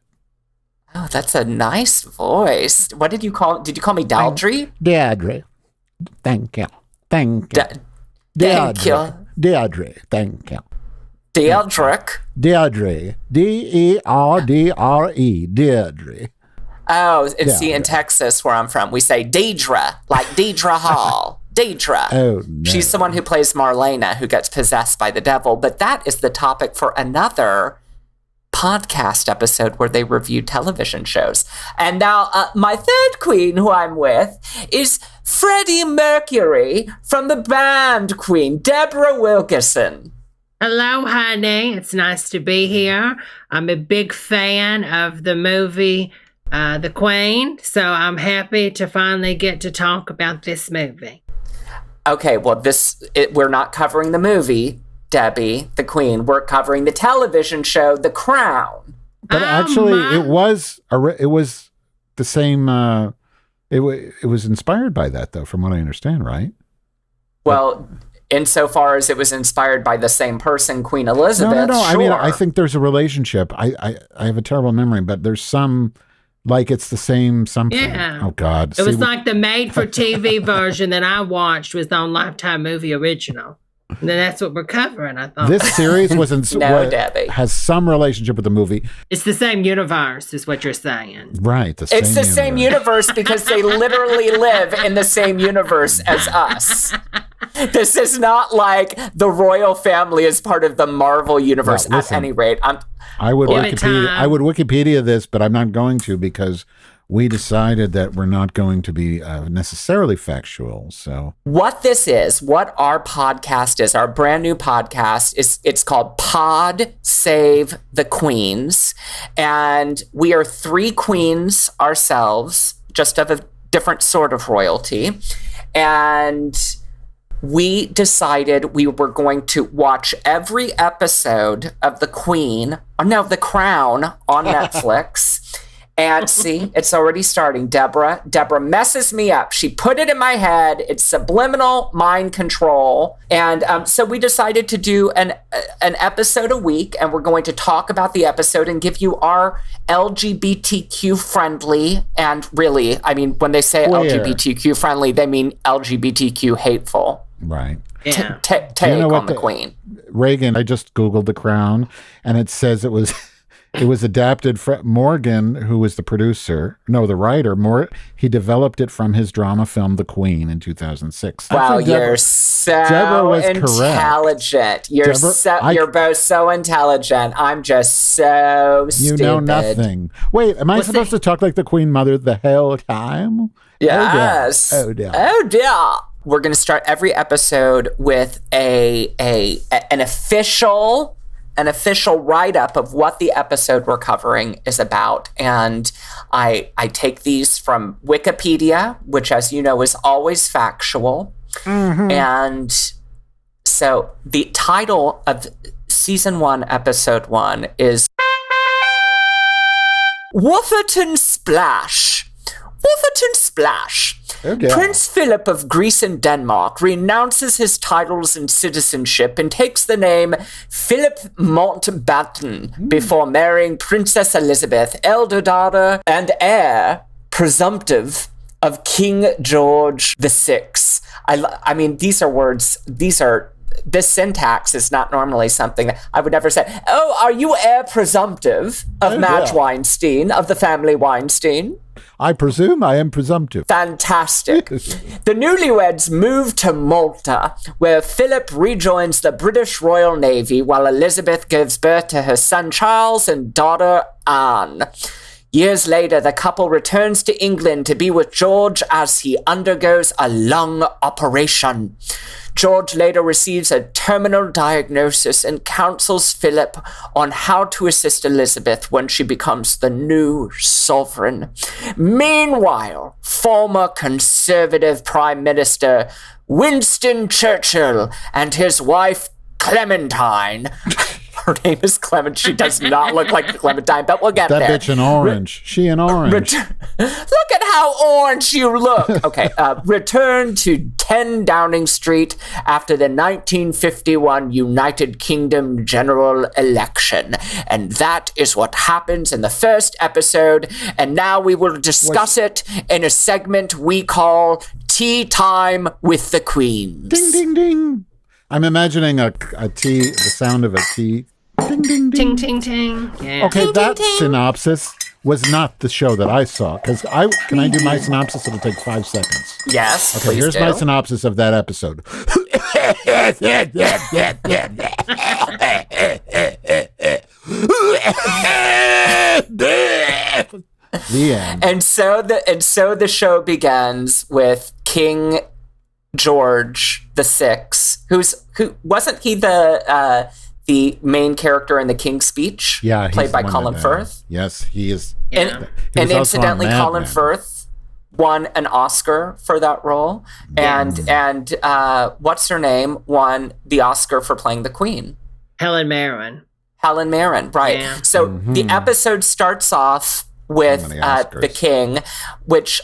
Oh, that's a nice voice. What did you call me Daldry? Deirdre. Thank you. Thank you. Deirdre. Thank you. Deirdre. Deirdre. D-E-R-D-R-E. Deirdre. Oh, and see, in Texas, where I'm from, we say Deidre, like Deidre Hall. Deidre. Oh, no. She's someone who plays Marlena, who gets possessed by the devil. But that is the topic for another podcast episode where they review television shows. And now, my third queen, who I'm with, is Freddie Mercury from the band Queen, Debra Wilkerson. Hello, honey. It's nice to be here. I'm a big fan of the movie The Queen, so I'm happy to finally get to talk about this movie. Okay, well, we're not covering the movie, Debbie, The Queen. We're covering the television show, The Crown. But actually, it was the same. It was inspired by that, though, from what I understand, right? Well, insofar as it was inspired by the same person, Queen Elizabeth. No. Sure. I mean, I think there's a relationship. I have a terrible memory, but there's some. Like it's the same something. Yeah. Oh God. It was like the made-for-TV version that I watched was on Lifetime Movie Original. And then that's what we're covering, I thought. This series Debbie. has some relationship with the movie. It's the same universe, is what you're saying. Right. It's the same universe because they literally live in the same universe as us. This is not like the royal family is part of the Marvel universe. Well, listen, at any rate, I would Wikipedia this, but I'm not going to because we decided that we're not going to be necessarily factual. So what our podcast is, our brand new podcast it's called Pod Save the Queens. And we are 3 queens ourselves, just of a different sort of royalty. And we decided we were going to watch every episode of The Crown on Netflix. And see, it's already starting. Debra messes me up. She put it in my head. It's subliminal mind control. And so we decided to do an episode a week, and we're going to talk about the episode and give you our LGBTQ friendly, and really, I mean, when they say LGBTQ friendly, they mean LGBTQ hateful. Right. Yeah. Take on the Queen. Ragan, I just Googled The Crown, and it says it was adapted from Morgan, who was the writer. He developed it from his drama film The Queen in 2006. Wow, you're so intelligent. You're both so intelligent. I'm just so stupid. You know nothing. Wait, am I supposed to talk like the Queen Mother the whole time? Yes. Oh dear. Oh dear. We're going to start every episode with an official write-up of what the episode we're covering is about. And I take these from Wikipedia, which, as you know, is always factual. Mm-hmm. And so the title of season 1, episode 1 is Wofferton Splash. Wofferton Splash. Okay. Prince Philip of Greece and Denmark renounces his titles and citizenship and takes the name Philip Mountbatten before marrying Princess Elizabeth, elder daughter and heir presumptive of King George VI. I mean, these are words, this syntax is not normally something that I would never say. Oh, are you heir presumptive of Madge Weinstein, of the family Weinstein? I presume I am presumptive. Fantastic. The newlyweds move to Malta, where Philip rejoins the British Royal Navy while Elizabeth gives birth to her son Charles and daughter Anne. Years later, the couple returns to England to be with George as he undergoes a lung operation. George later receives a terminal diagnosis and counsels Philip on how to assist Elizabeth when she becomes the new sovereign. Meanwhile, former Conservative Prime Minister Winston Churchill and his wife Clementine. Her name is Clement. She does not look like Clementine, but we'll get there. That bitch in orange. She in orange. Look at how orange you look. Okay. Return to 10 Downing Street after the 1951 United Kingdom general election. And that is what happens in the first episode. And now we will discuss it in a segment we call Tea Time with the Queens. Ding, ding, ding. I'm imagining a tea, the sound of a tea. Ding, ding, ding. Ting, ting, ting. Yeah. Okay, ting, that ting, ting. synopsis was not the show that I saw. Because can I do my synopsis? It'll take 5 seconds. Yes, okay, here's my synopsis of that episode. The end. And so the show begins with King George VI, who wasn't he the main character in the King's Speech? Yeah, played by Colin Firth. Yes, he is. Yeah. And incidentally, Colin Firth won an Oscar for that role, and what's her name won the Oscar for playing the Queen? Helen Mirren, right? Yeah. So the episode starts off with the King, which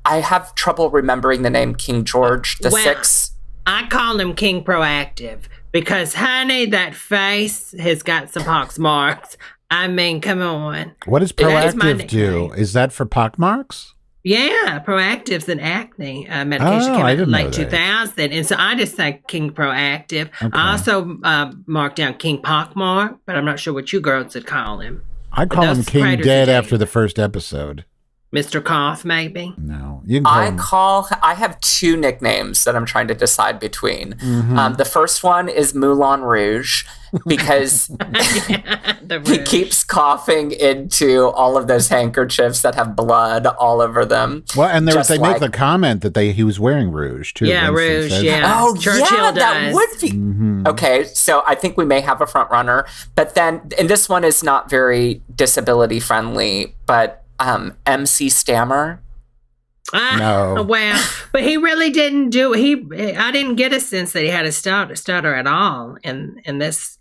I have trouble remembering the name King George VI. I call him King Proactive because, honey, that face has got some pox marks. I mean, come on. What does Proactive do? Is that for pock marks? Yeah, Proactive's an acne medication came out in late 2000. And so I just say King Proactive. Okay. I also marked down King Pockmark, but I'm not sure what you girls would call him. I call him King Dead after the first episode. Mr. Cough, maybe? No. You can call him. I have 2 nicknames that I'm trying to decide between. Mm-hmm. The first one is Moulin Rouge because he keeps coughing into all of those handkerchiefs that have blood all over them. Well, and they make the comment that he was wearing rouge, too. Yeah, rouge, says. yeah. Oh, Churchill yeah, does. that would be. Mm-hmm. Okay, so I think we may have a front runner. But then, and this one is not very disability friendly, but MC Stammer. No. Well, but he really didn't do. I didn't get a sense that he had a stutter at all in this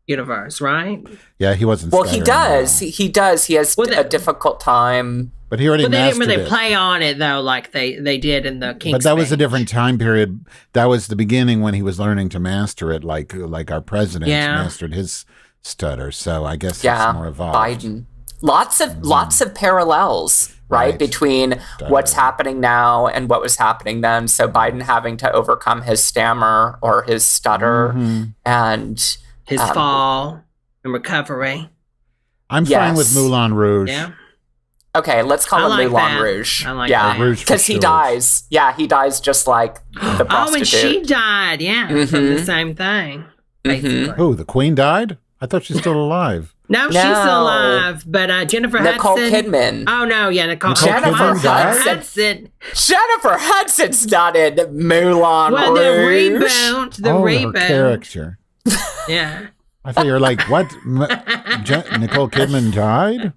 universe, right? Yeah, he wasn't. Well, he does. He does. He has a difficult time. But he already But they didn't mastered really it. play on it though, like they did in the King's But that was a Speech. different time period. That was the beginning when he was learning to master it, like our president mastered his stutter. So I guess it's more evolved. Biden. Lots of parallels, right, between what's happening now and what was happening then. So Biden having to overcome his stammer or his stutter and his fall and recovery. I'm fine with Moulin Rouge. Yeah. Okay, let's call it Moulin Rouge. I like that. Because he dies. Yeah, he dies just like the prostitute. Oh, and she died, from the same thing. Who, the Queen died? I thought she's still alive. No, she's still alive, but Jennifer Nicole Hudson. Kidman. Oh, no, Nicole Jennifer Hudson. Jennifer Hudson's not in Moulin Rouge. The reboot. Her character. Yeah. I thought you were like, what? Nicole Kidman died?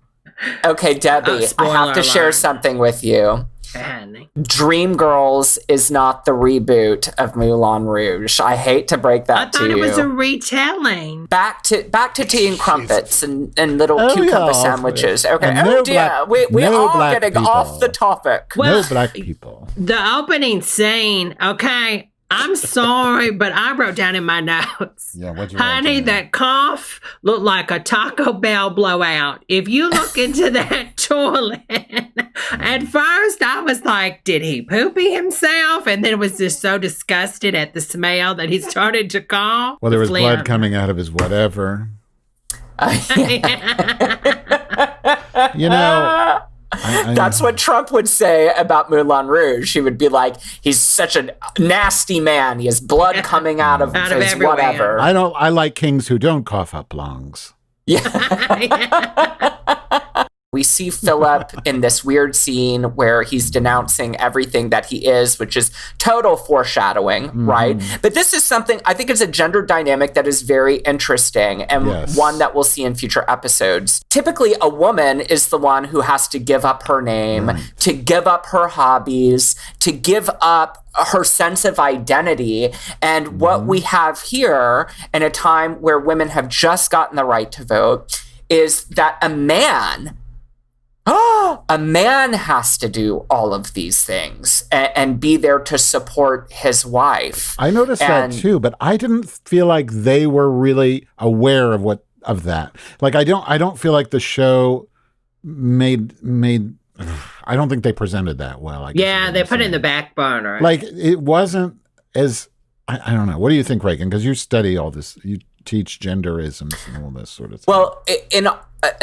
Okay, Debbie, I have to share something with you. Dreamgirls is not the reboot of Moulin Rouge. I hate to break that to you. I thought it was a retelling. Back to tea and crumpets and little cucumber sandwiches. Okay. And Oh dear, we're all getting people. off the topic. No black people. The opening scene, okay, I'm sorry, but I wrote down in my notes. Yeah, what'd you Honey, that cough looked like a Taco Bell blowout. If you look into that toilet, at first I was like, did he poopy himself? And then was just so disgusted at the smell that he started to cough. Well, there was blood coming out of his whatever. You know, that's what Trump would say about Moulin Rouge. He would be like, he's such a nasty man. He has blood coming out of his everywhere. whatever. I like kings who don't cough up lungs. We see Philip in this weird scene where he's denouncing everything that he is, which is total foreshadowing, right? But this is something, I think it's a gender dynamic that is very interesting and one that we'll see in future episodes. Typically, a woman is the one who has to give up her name, to give up her hobbies, to give up her sense of identity. And what we have here in a time where women have just gotten the right to vote is that a man has to do all of these things and be there to support his wife. I noticed that too, but I didn't feel like they were really aware of that. Like I don't feel like the show made I don't think they presented that well. I guess they put it in the back burner. Like it wasn't as I don't know. What do you think, Ragan? Because you study all this, you teach genderisms and all this sort of thing. Well,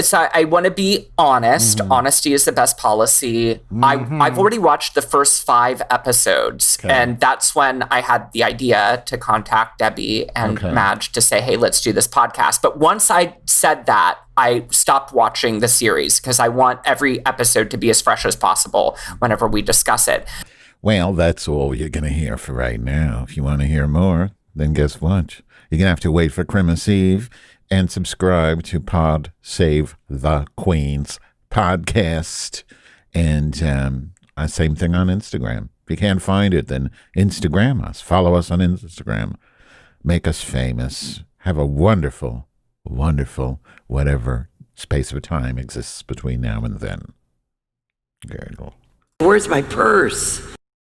so I want to be honest. Honesty is the best policy. I've already watched the first 5 episodes, and that's when I had the idea to contact Debbie and Madge to say, hey, let's do this podcast. But once I said that, I stopped watching the series because I want every episode to be as fresh as possible whenever we discuss it. Well, that's all you're going to hear for right now. If you want to hear more, then guess what? You're going to have to wait for Christmas Eve and subscribe to Pod Save the Queens podcast. And same thing on Instagram. If you can't find it, then Instagram us. Follow us on Instagram. Make us famous. Have a wonderful, wonderful, whatever space of time exists between now and then. Gurgle. Where's my purse?